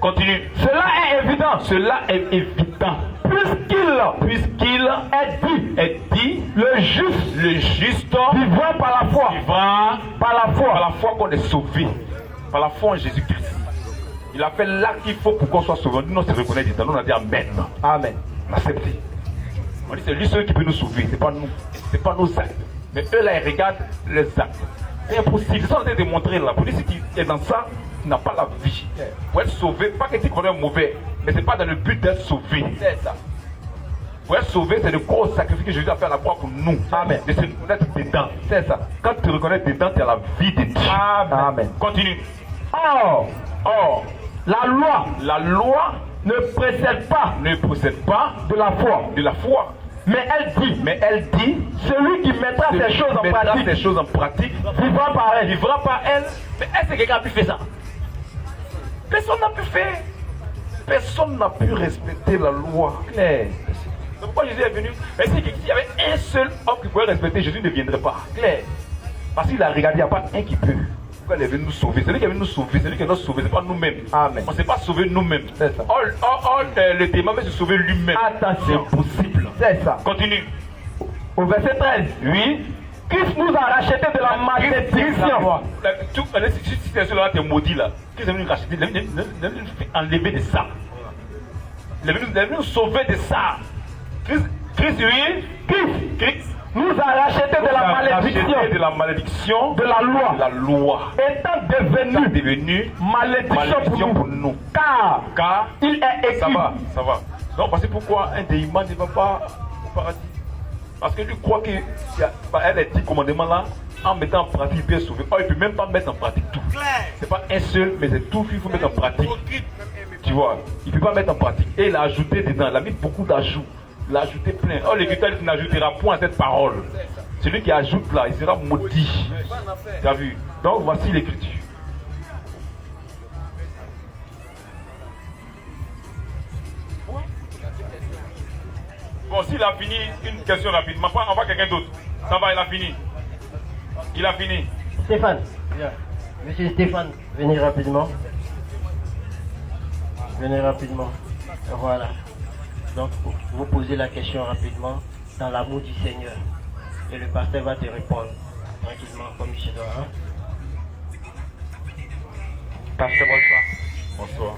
Continue. Cela est évident. Cela est évident. Puisqu'il est dit, le juste vivra par la foi. Par la foi qu'on est sauvé. Par la foi en Jésus-Christ. Il a fait l'acte qu'il faut pour qu'on soit sauvé. Nous, on se reconnaît dedans. Nous, on a dit Amen. Amen. On a accepté. On dit c'est lui seul qui peut nous sauver. C'est pas nous. C'est pas nos actes. Mais eux là, ils regardent les actes. C'est impossible. C'est ça qu'on a démontré là. Pour dire si tu es dans ça, tu n'as pas la vie. Pour être sauvé, pas que tu connais mauvais, mais c'est pas dans le but d'être sauvé. C'est ça. Pour être sauvé, c'est le gros sacrifice que Jésus a fait à la croix pour nous. Amen. De se reconnaître dedans. C'est ça. Quand tu te reconnais dedans, tu as la vie de Dieu. Amen. Continue. Or, la loi ne précède pas de la foi. Mais elle dit, celui qui mettra ces choses en pratique, vivra par elle. Mais est-ce que quelqu'un a pu faire ça? Personne n'a pu faire. Personne n'a pu respecter la loi. Claire. C'est pourquoi Jésus est venu. Mais s'il y avait un seul homme qui pouvait respecter, Jésus ne viendrait pas. Claire. Parce qu'il a regardé, il n'y a pas un qui peut. Pourquoi il est venu nous sauver? C'est lui qui est venu nous sauver, c'est lui qui est nous sauver, c'est pas nous-mêmes. Amen. On ne s'est pas sauver nous-mêmes. Le démon veut se sauver lui-même. Attention. C'est impossible. C'est ça. Continue. Au verset 13. Oui. Christ nous a racheté de la malédiction. Si c'est cela, tu es maudit là. Christ est venu nous racheter, il est venu enlever de ça. Il est venu nous sauver de ça. Christ nous a racheté de la malédiction de la loi. Étant devenu malédiction pour nous. Car il est écrit. Ça va. Donc, parce que pourquoi un démon ne va pas au paradis? Parce que lui croit qu'il a les 10 commandements là, en mettant en pratique, il peut sauver. Oh, il ne peut même pas mettre en pratique tout. C'est pas un seul, mais c'est tout qu'il faut mettre en pratique. Tu vois, il ne peut pas mettre en pratique. Et il a ajouté dedans, il a mis beaucoup d'ajouts. Il a ajouté plein. Oh, l'Écriture n'ajoutera point à cette parole. Celui qui ajoute là, il sera maudit. Tu as vu? Donc voici l'Écriture. Bon, s'il a fini, une question rapidement. On va quelqu'un d'autre. Ça va, il a fini. Il a fini. Stéphane. Monsieur Stéphane, venez rapidement. Venez rapidement. Voilà. Donc, vous posez la question rapidement dans l'amour du Seigneur. Et le pasteur va te répondre tranquillement comme il se doit. Hein? Pasteur, bonsoir. Bonsoir.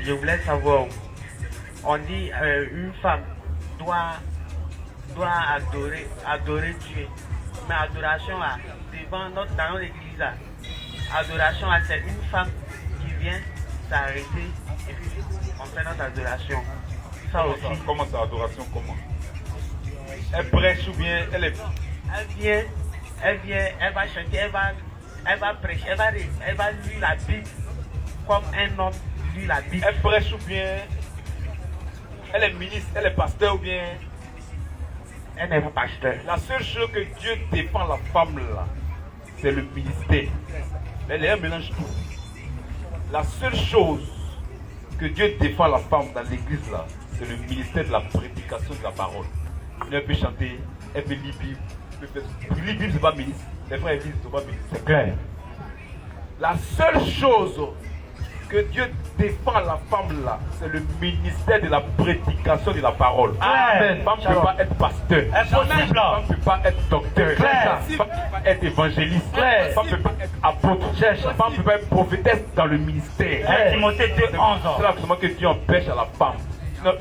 Je voulais savoir, on dit une femme doit adorer Dieu Mais adoration là, devant dans notre église là, adoration là, c'est une femme qui vient s'arrêter et puis on fait notre adoration. Ça aussi. Comment ça, adoration, comment? Elle prêche ou bien elle est... Elle vient, elle va chanter, elle va prêcher, elle va lire la Bible comme un homme lit la Bible. Elle prêche ou bien elle est ministre, elle est pasteur ou bien... Elle n'est pas pasteur. La seule chose que Dieu défend la femme là, c'est le ministère. Elle mélange tout. La seule chose que Dieu défend la femme dans l'église là, c'est le ministère de la prédication de la parole. Elle peut chanter, elle peut lire Bible. Lire Bible, c'est pas ministre. Les frères disent, c'est pas ministre. C'est clair. La seule chose que Dieu défend la femme là, c'est le ministère de la prédication de la parole. Amen. La femme ne peut pas être pasteur. La femme ne peut pas être docteur. La femme ne peut pas être évangéliste. La femme ne peut pas être apôtre. La femme ne peut pas être prophétesse dans le ministère. Timothée 2:11. C'est là que Dieu empêche à la femme. Sinon,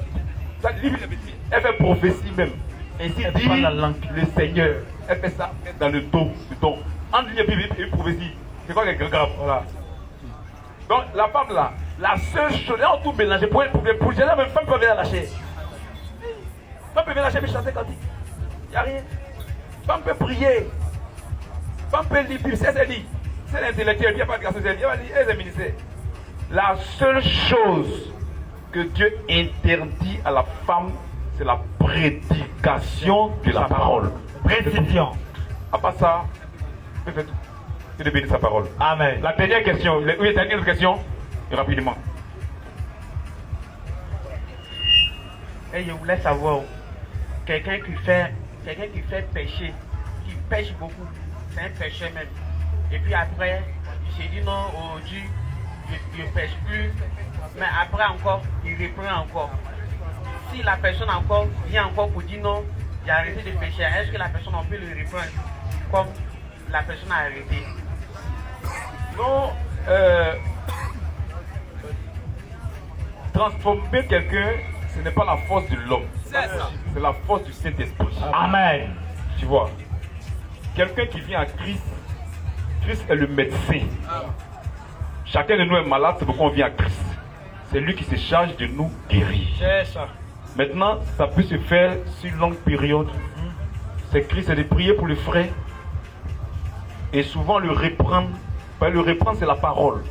elle fait prophétie même. Ainsi dit le Seigneur. Elle fait ça dans le dos. Entre les Bible et prophétie, c'est quoi qui est grave? Voilà. Donc la femme là, la seule chose, là on tout mélanger pour gérer même femme peut venir lâcher. Femme peut venir lâcher mais chanter quand il n'y a rien. Femme peut prier. Femme peut lire Bible, c'est dit. C'est l'intellectuel, il n'y a pas de grâce, elle est ministère. La seule chose que Dieu interdit à la femme, c'est la prédication de la parole. Précision. À part ça, elle fait tout. Que Dieu bénisse sa parole. Amen. La dernière question, oui, la dernière question, rapidement. Et je voulais savoir, quelqu'un qui fait pécher, qui pêche beaucoup, c'est un pécheur même. Et puis après, il s'est dit non, aujourd'hui, je ne pêche plus. Mais après encore, il reprend encore. Si la personne encore vient encore pour dire non, j'ai arrêté de pécher, est-ce que la personne peut le reprendre comme la personne a arrêté? Non, transformer quelqu'un, ce n'est pas la force de l'homme. C'est la force du Saint-Esprit. Amen. Tu vois, quelqu'un qui vient à Christ, Christ est le médecin. Chacun de nous est malade, c'est pourquoi on vient à Christ. C'est lui qui se charge de nous guérir. C'est ça. Maintenant, ça peut se faire sur une longue période. C'est Christ, c'est de prier pour le frère. Et souvent le reprendre. Le reprendre, c'est la parole.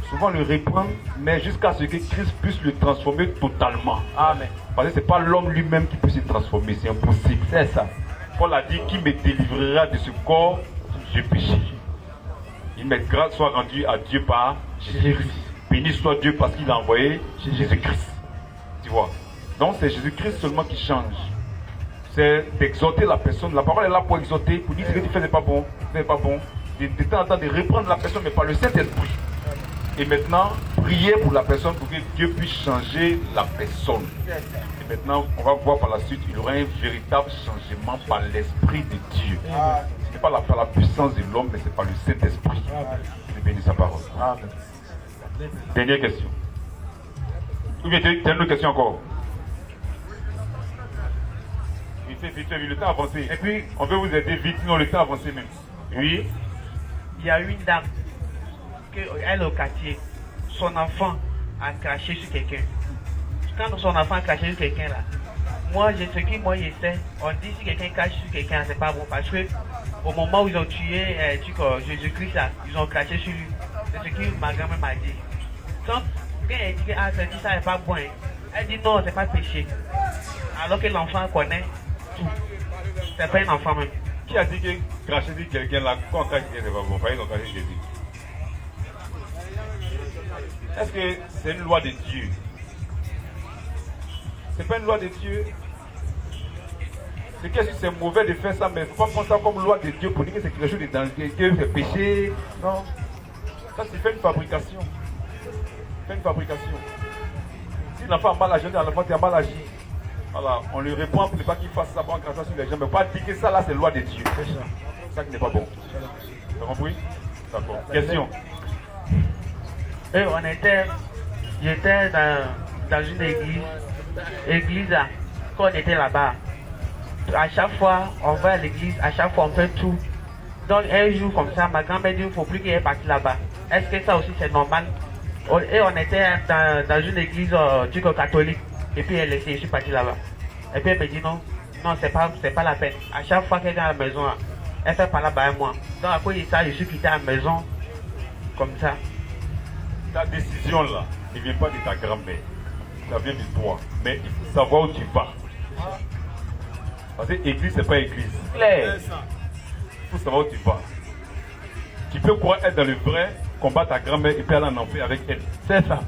Souvent le reprendre, mais jusqu'à ce que Christ puisse le transformer totalement. Amen. Parce que ce n'est pas l'homme lui-même qui peut se transformer, c'est impossible. C'est ça. Paul a dit qui me délivrera de ce corps du péché. Il met grâce soit rendue à Dieu par Jésus-Christ. Béni soit Dieu parce qu'il a envoyé Jésus-Christ. Tu vois. Donc c'est Jésus-Christ seulement qui change. C'est d'exhorter la personne. La parole est là pour exhorter, pour dire ce que tu fais n'est pas bon, ce n'est pas bon. De temps en temps de reprendre la personne, mais par le Saint-Esprit. Et maintenant, prier pour la personne pour que Dieu puisse changer la personne. Et maintenant, on va voir par la suite, il y aura un véritable changement par l'Esprit de Dieu. Ce n'est pas par la puissance de l'homme, mais c'est par le Saint-Esprit. Je bénis sa parole. Amen. Dernière question. Ou bien tu as une autre question encore? Vite, le temps avancé. Et puis, on veut vous aider vite, sinon le temps avancé même. Oui. Il y a une dame, elle est au quartier, son enfant a craché sur quelqu'un. Quand son enfant a craché sur quelqu'un là, moi je sais, on dit si quelqu'un crache sur quelqu'un, c'est pas bon parce que au moment où ils ont tué Jésus-Christ là, ils ont craché sur lui. C'est ce que ma grand-mère m'a dit. Donc, quand elle dit que ça n'est pas bon, elle dit non, c'est pas péché. Alors que l'enfant connaît tout. C'est pas un enfant même. Qui a dit que cracher sur quelqu'un là, quand on crache sur quelqu'un, c'est pas bon? Par exemple, cracher Jésus. Est-ce que c'est une loi de Dieu? C'est pas une loi de Dieu. C'est que c'est mauvais de faire ça, mais il ne faut pas prendre ça comme loi de Dieu pour dire que c'est quelque chose de dangereux, que c'est péché. Non. Ça, c'est fait une fabrication. Fait une fabrication. Si l'enfant a mal agi, l'enfant a mal agi. Voilà, on le répond pour ne pas qu'il fasse ça en crachant sur les gens, mais pas dire que ça là c'est loi de Dieu. C'est ça qui n'est pas bon. Tu as compris? D'accord. Question. Et j'étais dans une église là, quand on était là-bas, à chaque fois, on va à l'église, à chaque fois, on fait tout. Donc, un jour comme ça, ma grand-mère dit qu'il ne faut plus qu'elle est partie là-bas. Est-ce que ça aussi, c'est normal? Et on était dans une église catholique. Et puis, elle laissait, je suis parti là-bas. Et puis, elle me dit non, c'est pas la peine. À chaque fois qu'elle est à la maison, elle fait pas là-bas avec moi. Donc, à cause de ça, je suis quitté à la maison. Comme ça. Ta décision là, ne vient pas de ta grand-mère. Ça vient de toi. Mais il faut savoir où tu vas. Parce que église, c'est pas église. Claire. Il faut savoir où tu vas. Tu peux croire être dans le vrai, combattre ta grand-mère et puis aller en enfer avec elle. C'est ça.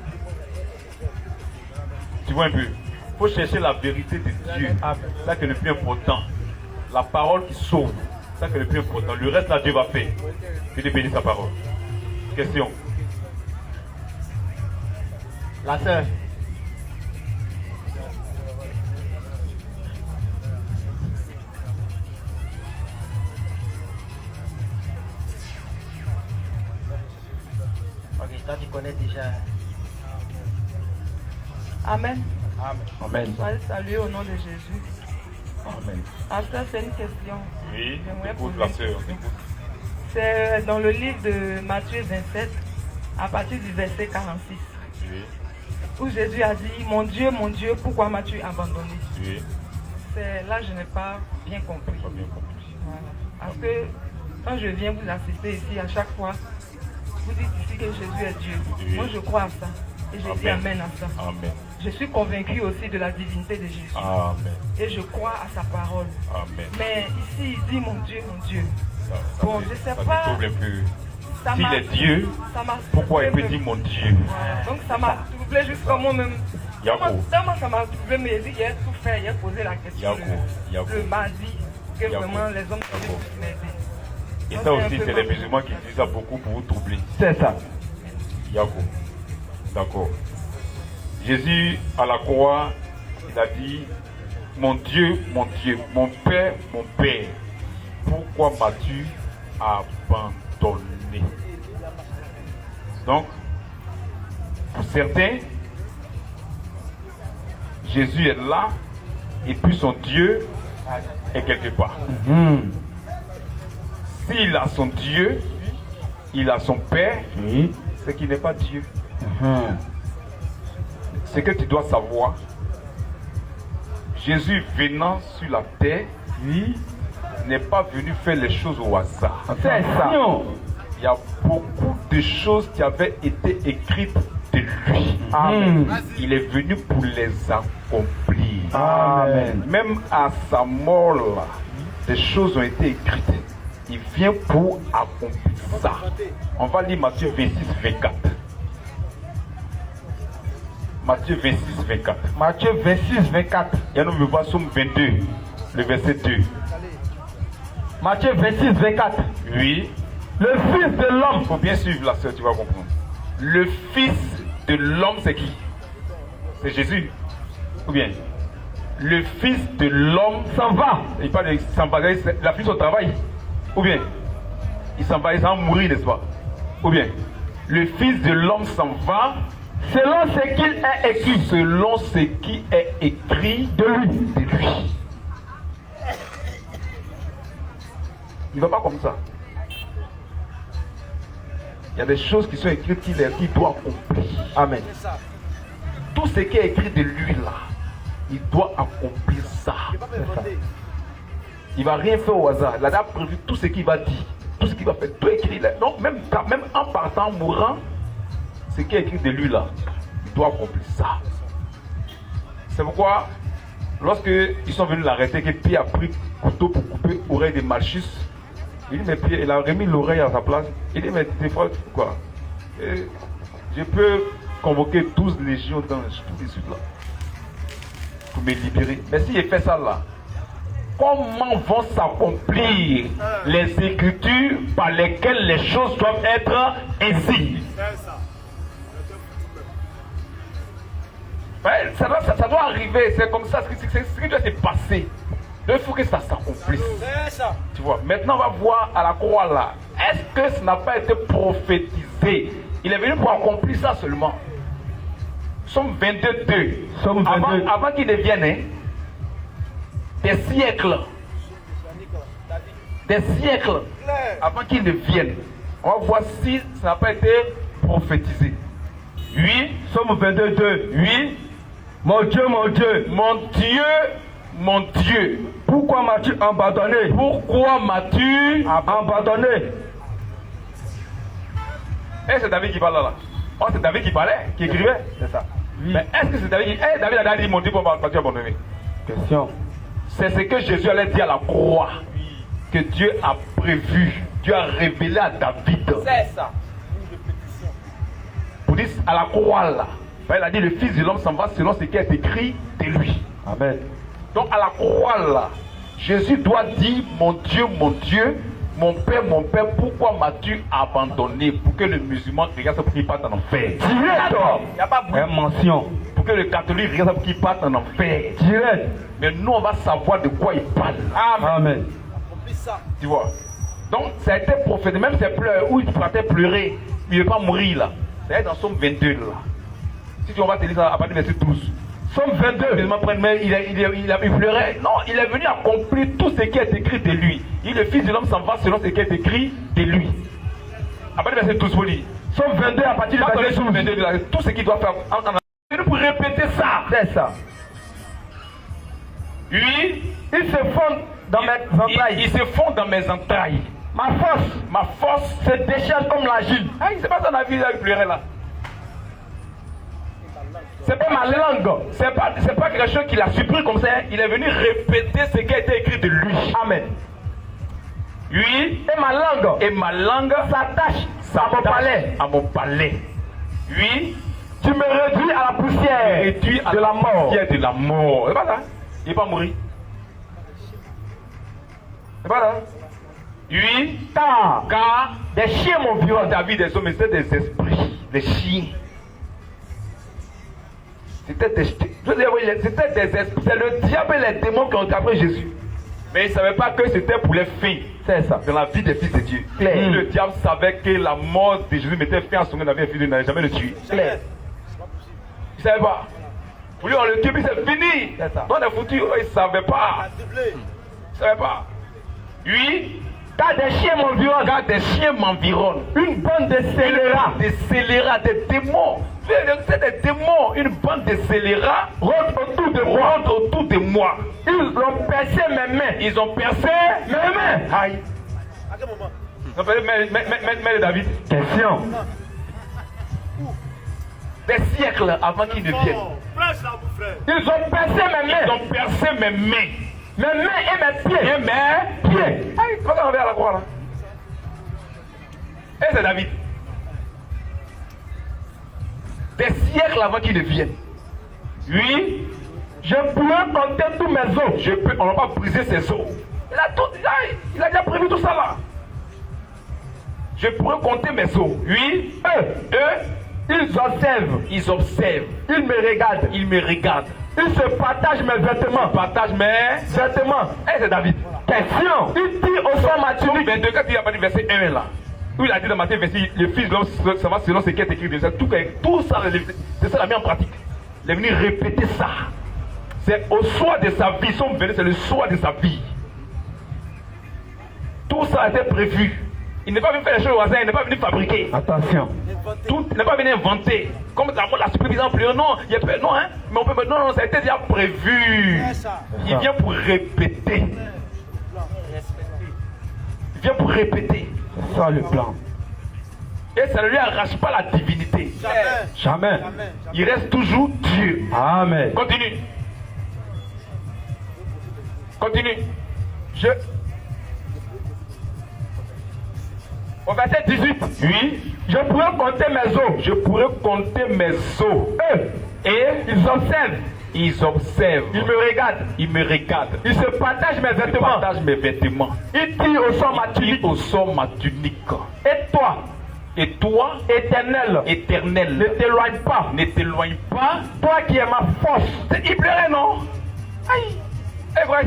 Tu vois un peu. Il faut chercher la vérité de Dieu. C'est ça qui est le plus important. La parole qui sauve. C'est ça qui est le plus important. Le reste là, Dieu va faire. Que Dieu bénisse sa parole. Question. La sœur. Ok, toi tu connais déjà. Amen. Amen. Salut au nom de Jésus. Amen. Pasteur, c'est une question. Oui, J'aimerais écoute poser la sœur. C'est dans le livre de Matthieu 27, à partir du verset 46, Oui, où Jésus a dit, mon Dieu, pourquoi m'as-tu abandonné? oui. Là, je n'ai pas bien compris. Pas bien compris. Voilà. Parce que quand je viens vous assister ici, à chaque fois, vous dites ici que Jésus est Dieu. Oui. Moi, je crois à ça. Et je dis Amen à ça. Amen. Je suis convaincu aussi de la divinité de Jésus. Amen. Et je crois à sa parole. Amen. Mais ici, il dit mon Dieu, mon Dieu. Ça, Bon, je sais ça pas. te trouble un peu. Ça S'il m'a- est Dieu, ça m'a pourquoi il troublé peut même. dire mon Dieu? Voilà. Donc ça m'a troublé jusqu'à moi-même. Yako. Tellement ça m'a troublé, mais j'ai dit, j'ai tout fait, j'ai posé la question Yako. le mardi, que Yako. vraiment les hommes Yako. devaient m'aider. Et Donc, ça un aussi, peu c'est les mal. musulmans qui disent ça beaucoup pour vous troubler. C'est ça. Yako. D'accord. Jésus, à la croix, il a dit, mon Dieu, mon Père, pourquoi m'as-tu abandonné? Donc, pour certains, Jésus est là et puis son Dieu est quelque part. S'il a son Dieu, il a son Père, Oui. c'est qu'il n'est pas Dieu. Ce que tu dois savoir, Jésus venant sur la terre, n'est pas venu faire les choses au hasard. C'est ça. Il y a beaucoup de choses qui avaient été écrites de lui. Il est venu pour les accomplir. Amen. Même à sa mort, là, des choses ont été écrites. Il vient pour accomplir ça. On va lire Matthieu 26, 24. Matthieu 26, 24. Matthieu 26, 24. Et nous voir Somme 22, le verset 2. Matthieu 26, 24. Oui. Le Fils de l'homme. Il faut bien suivre la soeur, tu vas comprendre. Le Fils de l'homme, c'est qui? C'est Jésus. Ou bien? Le Fils de l'homme s'en va. Il parle de s'en va, la fille au travail. Ou bien? Il s'en va, il s'en va mourir, n'est-ce pas? Ou bien? Le Fils de l'homme s'en va selon ce qu'il est écrit. Selon ce qui est écrit de lui. Il ne va pas comme ça. Il y a des choses qui sont écrites qu'il doit accomplir. Amen. Tout ce qui est écrit de lui là, il doit accomplir ça. Il ne va rien faire au hasard. Il a déjà prévu tout ce qu'il va dire, tout ce qu'il va faire, tout écrit là. Donc même en partant, en mourant, ce qui est écrit de lui là, il doit accomplir ça. C'est pourquoi, lorsque ils sont venus l'arrêter, que Pierre a pris couteau pour couper l'oreille de Malchus, il dit, mais Pierre, il a remis l'oreille à sa place. Il dit, mais des fois, quoi? Je peux convoquer 12 légions dans tout de suite là, pour me libérer. Mais s'il fait ça là, comment vont s'accomplir les écritures par lesquelles les choses doivent être ainsi? Ouais, ça doit arriver, c'est comme ça, c'est ce qui doit se passer. Il faut que ça s'accomplisse. Tu vois, maintenant on va voir à la croix là. Est-ce que ça n'a pas été prophétisé? Il est venu pour accomplir ça seulement. Somme 22, 2. Avant qu'il ne vienne, hein, des siècles avant qu'il ne vienne. On va voir si ça n'a pas été prophétisé. Oui, Somme 22:2. Oui, mon Dieu, mon Dieu, mon Dieu, mon Dieu, pourquoi m'as-tu abandonné? Pourquoi m'as-tu abandonné? Et c'est David qui parle là. Oh, c'est David qui parlait, qui écrivait. C'est ça. Oui. Mais est-ce que c'est David qui... David a dit, mon Dieu, pourquoi m'as-tu abandonné? Question. C'est ce que Jésus allait dire à la croix. Que Dieu a prévu. Dieu a révélé à David. C'est ça. Pour dire à la croix là. Il a dit le Fils de l'homme s'en va selon ce qui est écrit de lui. Amen. Donc à la croix là, Jésus doit dire mon Dieu, mon Père, pourquoi m'as-tu abandonné? Pour que le musulman regarde ça pour qu'il parte en enfer. Direct. Il n'y a pas de mention. Pour que le catholique regarde ça pour qu'il parte en enfer. Direct. Mais nous on va savoir de quoi il parle. Amen. Tu vois. Donc ça a été prophétisé, même ses pleurs où il partait pleurer, il ne veut pas mourir là. C'est dans Somme 22 là. Si tu vas te lire ça à partir du verset 12. Somme 22, il pleurait. Non, il est venu accomplir tout ce qui est écrit de lui. Le Fils de l'homme s'en va selon ce qui est écrit de lui. À partir du verset 12, vous dites. Somme 22 à partir du verset 12. 22, tout ce qu'il doit faire. Pour répéter ça. C'est ça. Oui, il se fond dans mes entrailles. Il se fond dans mes entrailles. Ma force se déchaîne comme l'argile. Ah, c'est pas son avis, il pleurait là. C'est pas ma langue. C'est pas quelque chose qu'il a surpris comme ça. Il est venu répéter ce qui a été écrit de lui. Amen. Oui. Et ma langue s'attache à mon palais. Oui. Tu me réduis à la poussière de la mort. C'est pas ça. Il n'est pas mourir. C'est pas ça. Oui. Car des chiens m'environnent. David des hommes, mais c'était des esprits, des chiens. C'était des esprits. C'est le diable et les démons qui ont tapé Jésus. Mais il ne savait pas que c'était pour les fins. C'est ça. Dans la vie des fils de Dieu. Le diable savait que la mort de Jésus mettait fin à son œuvre. Il n'allait jamais le tuer. Claire. Il ne savait pas. Pour lui, on le tue, puis c'est fini. Dans le futur, il ne savait pas. Il ne savait pas. Oui. Car des chiens m'environnent. Une bande de scélérats. Des démons. C'est des démons. Une bande de scélérats rentre autour de moi. Ils ont percé mes mains. Aïe. À quel moment? Ils ont percé mes David. Question. Des siècles avant qu'ils ne viennent. Ils ont percé mes mains. Mes mains et mes pieds. Aïe, comment on va à la croix là? Et c'est David. Des siècles avant qu'il ne vienne. Oui. Je pourrais compter tous mes os. On ne va pas briser ses os. Il a déjà prévu tout ça là. Je pourrais compter mes os. Oui. Eux, ils observent. Ils me regardent. Ils se partagent mes vêtements. Et c'est David. Question. Il dit au son matunique. 22, quand il a parlé verset 1 là. Où il a dit dans Matthieu, le Fils de l'homme, ça va selon ce qui est écrit. Tout ça, c'est ça, l'a mis en pratique. Il est venu répéter ça. C'est au soir de sa vie. C'est le soir de sa vie. Tout ça a été prévu. Il n'est pas venu faire les choses au hasard, il n'est pas venu fabriquer. Attention. Tout n'est pas venu inventer. Comme la supervision plus non, il y a pas, non, hein. Mais on peut non, ça a été déjà prévu. Il vient pour répéter. C'est ça le plan. Et ça ne lui arrache pas la divinité. Jamais. Il reste toujours Dieu. Amen. Continue. Au verset 18. Oui. Je pourrais compter mes os. Et ils observent. Ils me regardent. Ils se partagent mes vêtements. Ils tirent au sort ma tunique. Et toi, éternel, ne t'éloigne pas. Toi qui es ma force. Il pleurait, non? Aïe. Et voilà,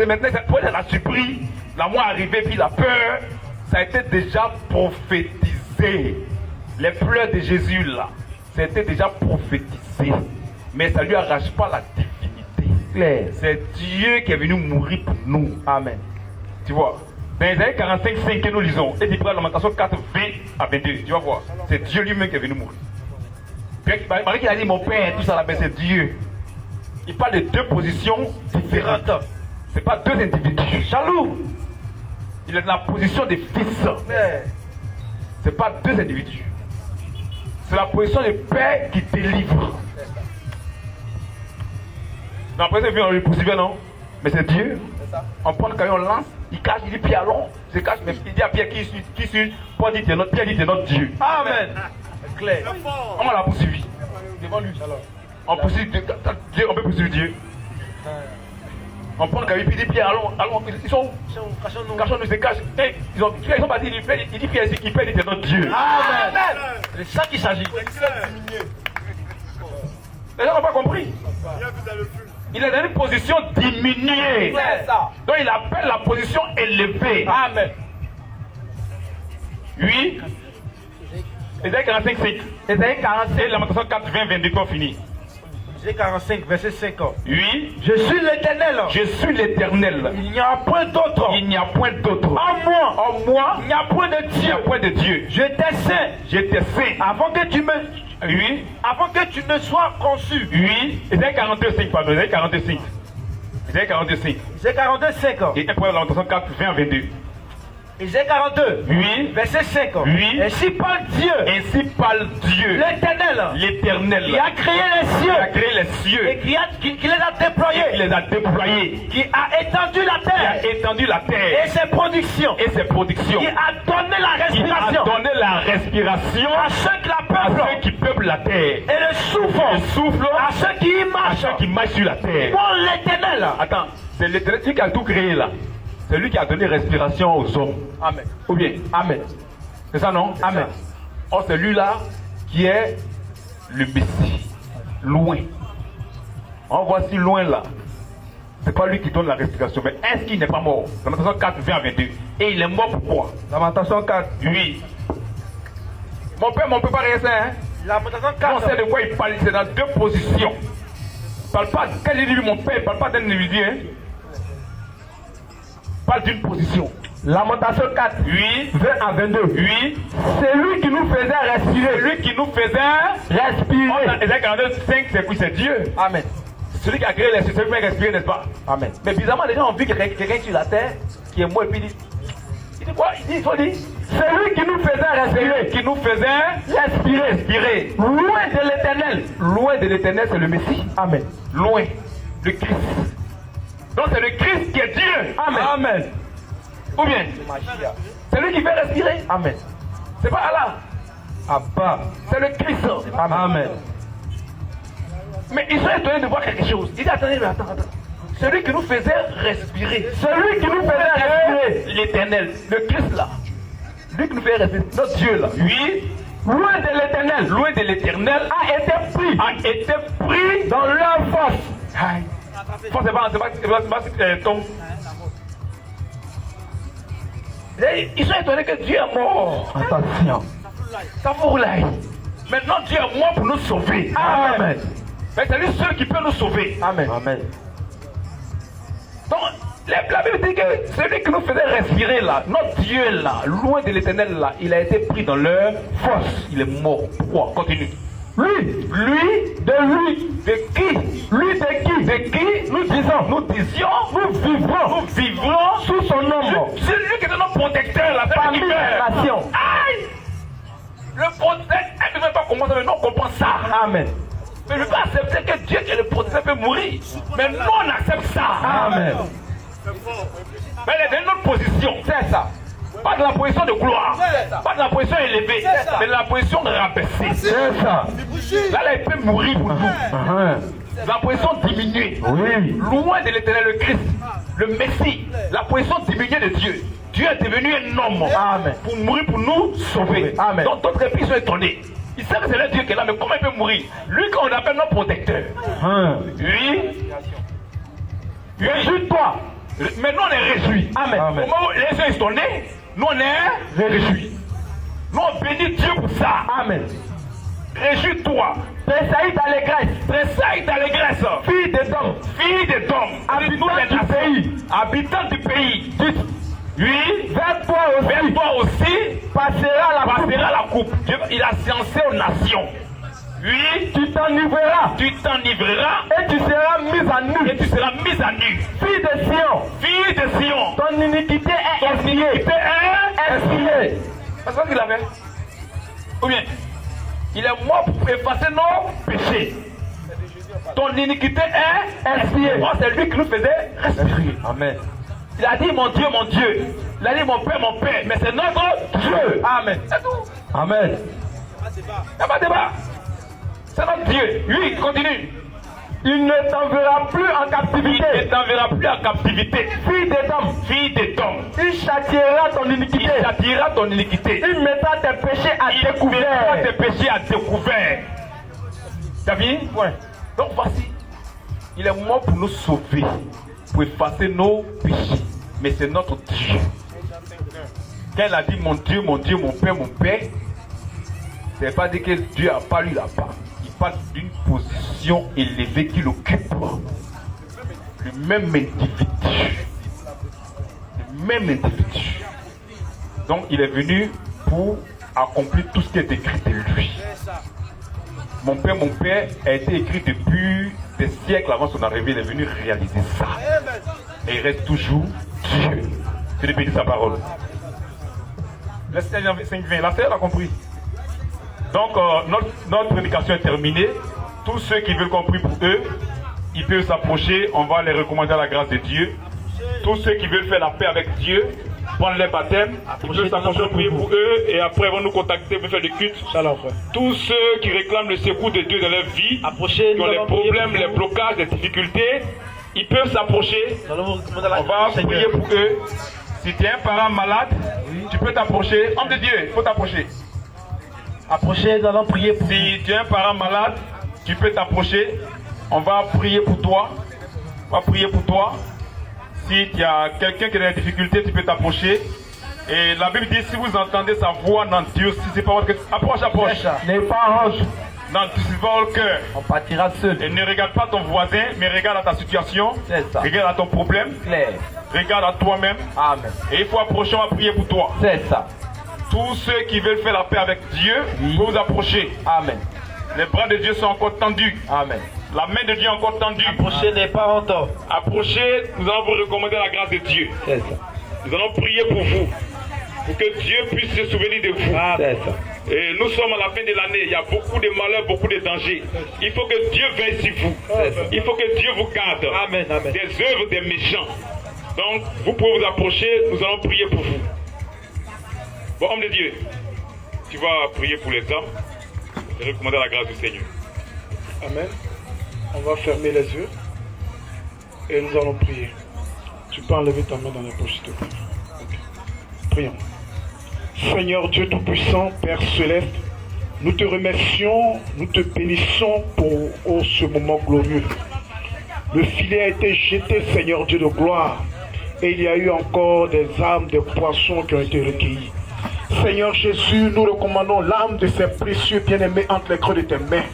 maintenant, c'est la surprise. La mort arrivée, puis la peur. Ça a été déjà prophétisé. Les pleurs de Jésus là, ça a été déjà prophétisé. Mais ça ne lui arrache pas la divinité. clair. C'est Dieu qui est venu mourir pour nous. Amen. Tu vois. Dans Isaïe 45, 5 que nous lisons, et tu prends Lamentation 4, 20 à 22, tu vas voir. C'est Dieu lui-même qui est venu mourir. Marie qui a dit mon père, tout ça là, c'est Dieu. Il parle de deux positions différentes. Ce n'est pas deux individus. Jaloux. Il est dans la position des fils. Ce n'est pas deux individus. C'est la position du père qui délivre. Dans la position, on lui poursuivait, non? Mais c'est Dieu. On prend le caillou, on lance, il cache, il dit Pierre, allons. Il se cache, mais il dit à Pierre qui suit. Paul dit Pierre dit c'est notre Dieu. Amen. C'est clair. On l'a poursuivi. Devant lui. On poursuit Dieu, on peut poursuivre Dieu. On prend le caillou, puis il dit Pierre, allons. Ils sont où? Cachons-nous, ils se cachent. Ils sont partis, il dit Pierre, qui Pierre dit c'est notre Dieu. Amen. C'est de ça qu'il s'agit. Les gens n'ont pas compris. Il est dans une position diminuée. Donc il appelle la position élevée. Amen. Oui. Ésaïe 45, 5. Ésaïe 45, Lamentation 4, 20, 22, qu'on finit. Ésaïe 45, verset 5. Oui. Je suis l'Éternel. Je suis l'Éternel. Il n'y a point d'autre. Il n'y a point d'autre. En moi, il n'y a point de Dieu. Il n'y a point de Dieu. Je t'ai saint. Je t'ai saint. Avant que tu me... Oui. Avant que tu ne sois conçu. Oui. Ésaïe 42, 5, pardon. Ésaïe 42, 5. Ésaïe 42, 5. Ésaïe 42, 5. Et après Lamentation 4, 20 à 22. Ésaïe 42, oui. Verset 5. Oui. Ainsi parle Dieu. Ainsi parle Dieu. L'Éternel. L'Éternel. Qui a créé les cieux. Qui a créé les cieux. Et qui les a déployés. Qui les a déployés. Qui a étendu la terre. Qui a étendu la terre. Et ses productions. Et ses productions. Qui a donné la respiration. Qui a donné la respiration à ceux qui la peuplent. À ceux qui peuplent la terre. Et le souffle. Le souffle à ceux qui y marchent. À ceux qui marchent sur la terre. Pour l'Éternel. Attends, c'est l'Éternel qui a tout créé là. C'est lui qui a donné respiration aux hommes. Amen. Ou bien, Amen. C'est ça, non? Amen. Or, c'est lui-là qui est le Messie. Loin. On voit si loin là. C'est pas lui qui donne la respiration. Mais est-ce qu'il n'est pas mort? Lamentation 4, 20 à 22. Et il est mort pourquoi? Lamentation 4. Oui. Mon père, mon papa rien hein? Lamentation 4. On sait de quoi il parle. C'est dans deux positions. Il ne parle pas. Quand il dit mon père, il ne parle pas d'un individu. Hein? Parle d'une position. Lamentation 4, oui. 20 à 22. Oui. C'est lui qui nous faisait respirer. Lui qui nous faisait respirer. Ésaïe 42, 5, c'est qui? C'est Dieu. Amen. Celui qui a créé les cieux, c'est lui qui fait respirer, n'est-ce pas? Amen. Mais bizarrement, les gens ont vu quelqu'un sur la terre qui est mort et puis il dit quoi? Il faut dire. C'est lui qui nous faisait respirer. Qui nous faisait respirer. Loin de l'Éternel. Loin de l'Éternel, c'est le Messie. Amen. Loin. Le Christ. Donc c'est le Christ qui est Dieu. Amen. Amen. Ou bien, c'est lui qui fait respirer. Amen. C'est pas Allah. Abba. C'est le Christ. Amen. Amen. Mais ils sont étonnés de voir quelque chose. Ils disent attendez, mais attends. Celui qui nous faisait respirer. Celui qui nous faisait respirer. L'Éternel. Le Christ là. Lui qui nous fait respirer. Notre Dieu là. Oui. Loin de l'Éternel. Loin de l'Éternel. A été pris dans leur force. Aïe. Force, c'est pas tombe. Ils sont étonnés que Dieu est mort. Attention. Ça vous roulaille. Maintenant Dieu est mort pour nous sauver. Amen. Mais c'est lui seul qui peut nous sauver. Amen. Amen. Donc la Bible dit que celui qui nous faisait respirer là, notre Dieu là, loin de l'Éternel là, il a été pris dans leur force. Il est mort. Pourquoi? Continue. Lui, de qui? Lui de qui? De qui? Nous vivrons sous son ombre. C'est lui qui est notre protecteur, la parmi les nations. Aïe! Le protecteur, elle ne veut pas comprendre, mais nous on comprend ça. Amen. Mais je ne veux pas accepter que Dieu qui est le protecteur peut mourir. Mais nous on accepte ça. Amen. Mais elle est dans notre position. C'est ça. Pas de la position de gloire, pas de la position élevée, mais de la position de rabaisser. C'est ça. Là, il peut mourir pour nous. La position diminuée. Oui. Loin de l'Éternel, le Christ, le Messie, la position diminuée de Dieu. Dieu est devenu un homme. Amen. Pour mourir, pour nous sauver. Amen. Donc d'autres épis sont étonnés. Ils savent que c'est le Dieu qui est là, mais comment il peut mourir? Lui qu'on appelle notre protecteur. Oui. Réjouis-toi. Mais nous on est réjouis. Amen. Amen. Au moment où les gens sont nés, nous on est réjouis. Nous on bénit Dieu pour ça. Amen. Réjouis-toi. Tressaillis d'allégresse. Tressaille d'allégresse. Fille des hommes. Fille des hommes. Habitants du pays. Habitants du pays. Oui, vers toi aussi passera la coupe. Dieu, il a sciencé aux nations. Oui, tu t'enivreras. Tu t'enivreras. Et tu seras mise à nu. Et tu seras mise à nu. Fille de Sion. Fille de Sion. Ton iniquité est expiée. C'est ça qu'il avait. Ou bien, il est mort pour effacer nos péchés. Ton iniquité est expiée. C'est lui qui nous faisait respirer. Amen. Il a dit mon Dieu, mon Dieu. Il a dit mon Père, mais c'est notre Dieu. Amen. C'est tout. Amen. Il n'y a pas de débat. C'est notre Dieu. Oui, continue. Il ne t'enverra plus en captivité. Il ne t'enverra plus en captivité. Fille des hommes. Fille des hommes. Il châtiera ton iniquité. Il châtiera ton iniquité. Il mettra tes péchés à découvert. Il mettra tes péchés à découvert. T'as vu? Ouais. Donc voici. Il est mort pour nous sauver. Pour effacer nos péchés. Mais c'est notre Dieu. Quand il a dit mon Dieu, mon Dieu, mon Père, ça ne veut pas dire que Dieu n'a pas lu là-bas. Il parle d'une position élevée qu'il occupe. Le même individu. Le même individu. Donc il est venu pour accomplir tout ce qui est écrit de lui. Mon Père a été écrit depuis des siècles avant son arrivée. Il est venu réaliser ça. Et il reste toujours Dieu. Que Dieu bénisse sa parole. Le Seigneur 5:20, la sœur a compris. Donc notre prédication est terminée. Tous ceux qui veulent compris pour eux, ils peuvent s'approcher. On va les recommander à la grâce de Dieu. Tous ceux qui veulent faire la paix avec Dieu, prendre les baptêmes, ils peuvent s'approcher, prier pour eux. Et après, ils vont nous contacter pour faire des cultes. Tous ceux qui réclament le secours de Dieu dans leur vie, qui ont les problèmes, les blocages, les difficultés, ils peuvent s'approcher. On va prier pour eux. Si tu es un parent malade, tu peux t'approcher. Homme de Dieu, il faut t'approcher. Approchez, nous allons prier pour vous. Si tu es un parent malade, tu peux t'approcher. On va prier pour toi. On va prier pour toi. Si tu as quelqu'un qui a des difficultés, tu peux t'approcher. Et la Bible dit, si vous entendez sa voix, n'endurcissez pas votre cœur. Approche. N'aie pas honte. N'endurcissez pas votre cœur. On partira seul. Et ne regarde pas ton voisin, mais regarde à ta situation. C'est ça. Regarde à ton problème. Claire. Regarde à toi-même. Amen. Et il faut approcher, on va prier pour toi. C'est ça. Tous ceux qui veulent faire la paix avec Dieu, vous vous approchez. Amen. Les bras de Dieu sont encore tendus. Amen. La main de Dieu est encore tendue. Approchez, n'est pas honte. Approchez, nous allons vous recommander la grâce de Dieu. C'est ça. Nous allons prier pour vous. Pour que Dieu puisse se souvenir de vous. C'est ça. Et nous sommes à la fin de l'année. Il y a beaucoup de malheurs, beaucoup de dangers. Il faut que Dieu veille sur vous. Il faut que Dieu vous garde. Amen. Amen. Des œuvres des méchants. Donc, vous pouvez vous approcher. Nous allons prier pour vous. Bon, homme de Dieu, tu vas prier pour les hommes et recommander la grâce du Seigneur. Amen. On va fermer les yeux et nous allons prier. Tu peux enlever ta main dans la poche, s'il te plaît. Okay. Prions. Seigneur Dieu Tout-Puissant, Père Céleste, nous te remercions, nous te bénissons pour ce moment glorieux. Le filet a été jeté, Seigneur Dieu de gloire, et il y a eu encore des âmes, des poissons qui ont été recueillis. Seigneur Jésus, nous recommandons l'âme de ces précieux bien-aimés entre les creux de tes mains.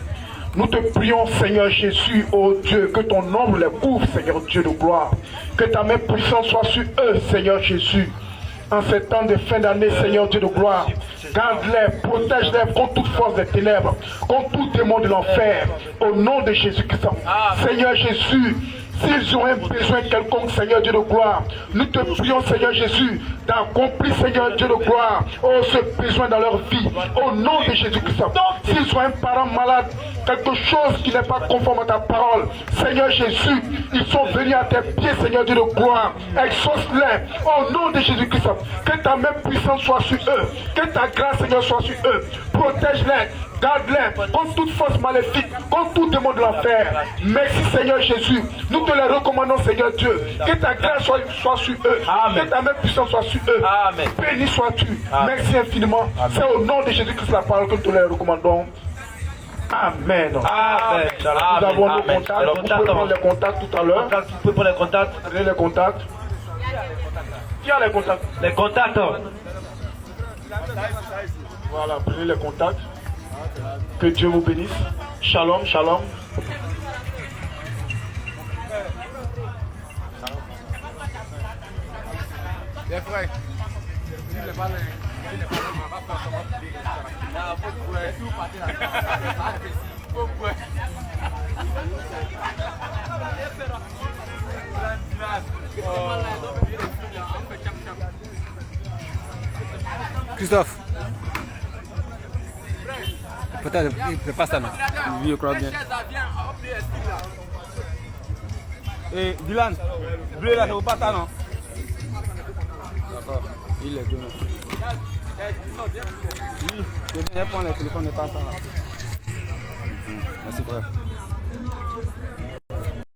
Nous te prions, Seigneur Jésus, ô Dieu, que ton ombre les couvre, Seigneur Dieu de gloire. Que ta main puissante soit sur eux, Seigneur Jésus. En ces temps de fin d'année, Seigneur Dieu de gloire, garde-les, protège-les contre toute force des ténèbres, contre tout démon de l'enfer, au nom de Jésus-Christ. Seigneur Jésus, s'ils ont un besoin quelconque, Seigneur Dieu de gloire, nous te prions, Seigneur Jésus, d'accomplir, Seigneur Dieu de gloire, ce besoin dans leur vie, au nom de Jésus-Christ. S'ils ont un parent malade, quelque chose qui n'est pas conforme à ta parole, Seigneur Jésus, ils sont venus à tes pieds, Seigneur Dieu de gloire, exauce-les, au nom de Jésus-Christ. Que ta main puissante soit sur eux, que ta grâce, Seigneur, soit sur eux, protège-les, garde-les contre toute force maléfique, contre tout démon de l'enfer. Merci Seigneur Jésus. Nous te les recommandons, Seigneur Dieu. Que ta grâce soit sur eux. Amen. Que ta main puissante soit sur eux. Amen. Béni sois-tu. Merci infiniment. C'est au nom de Jésus-Christ la parole que nous te les recommandons. Amen. Amen. Nous avons nos contacts. Vous pouvez prendre les contacts tout à l'heure. Vous pouvez prendre les contacts. Prenez les contacts. Qui a les contacts? Les contacts. Voilà, prenez les contacts. Que Dieu vous bénisse. Shalom, shalom. Christophe. Peut-être, il passe ça, non? Oui, je crois bien. Et Dylan, bleu là, ça vaut pas ça, non? D'accord, il est donné. Oui, je viens prendre le téléphone, ne pas ça là. Merci frère.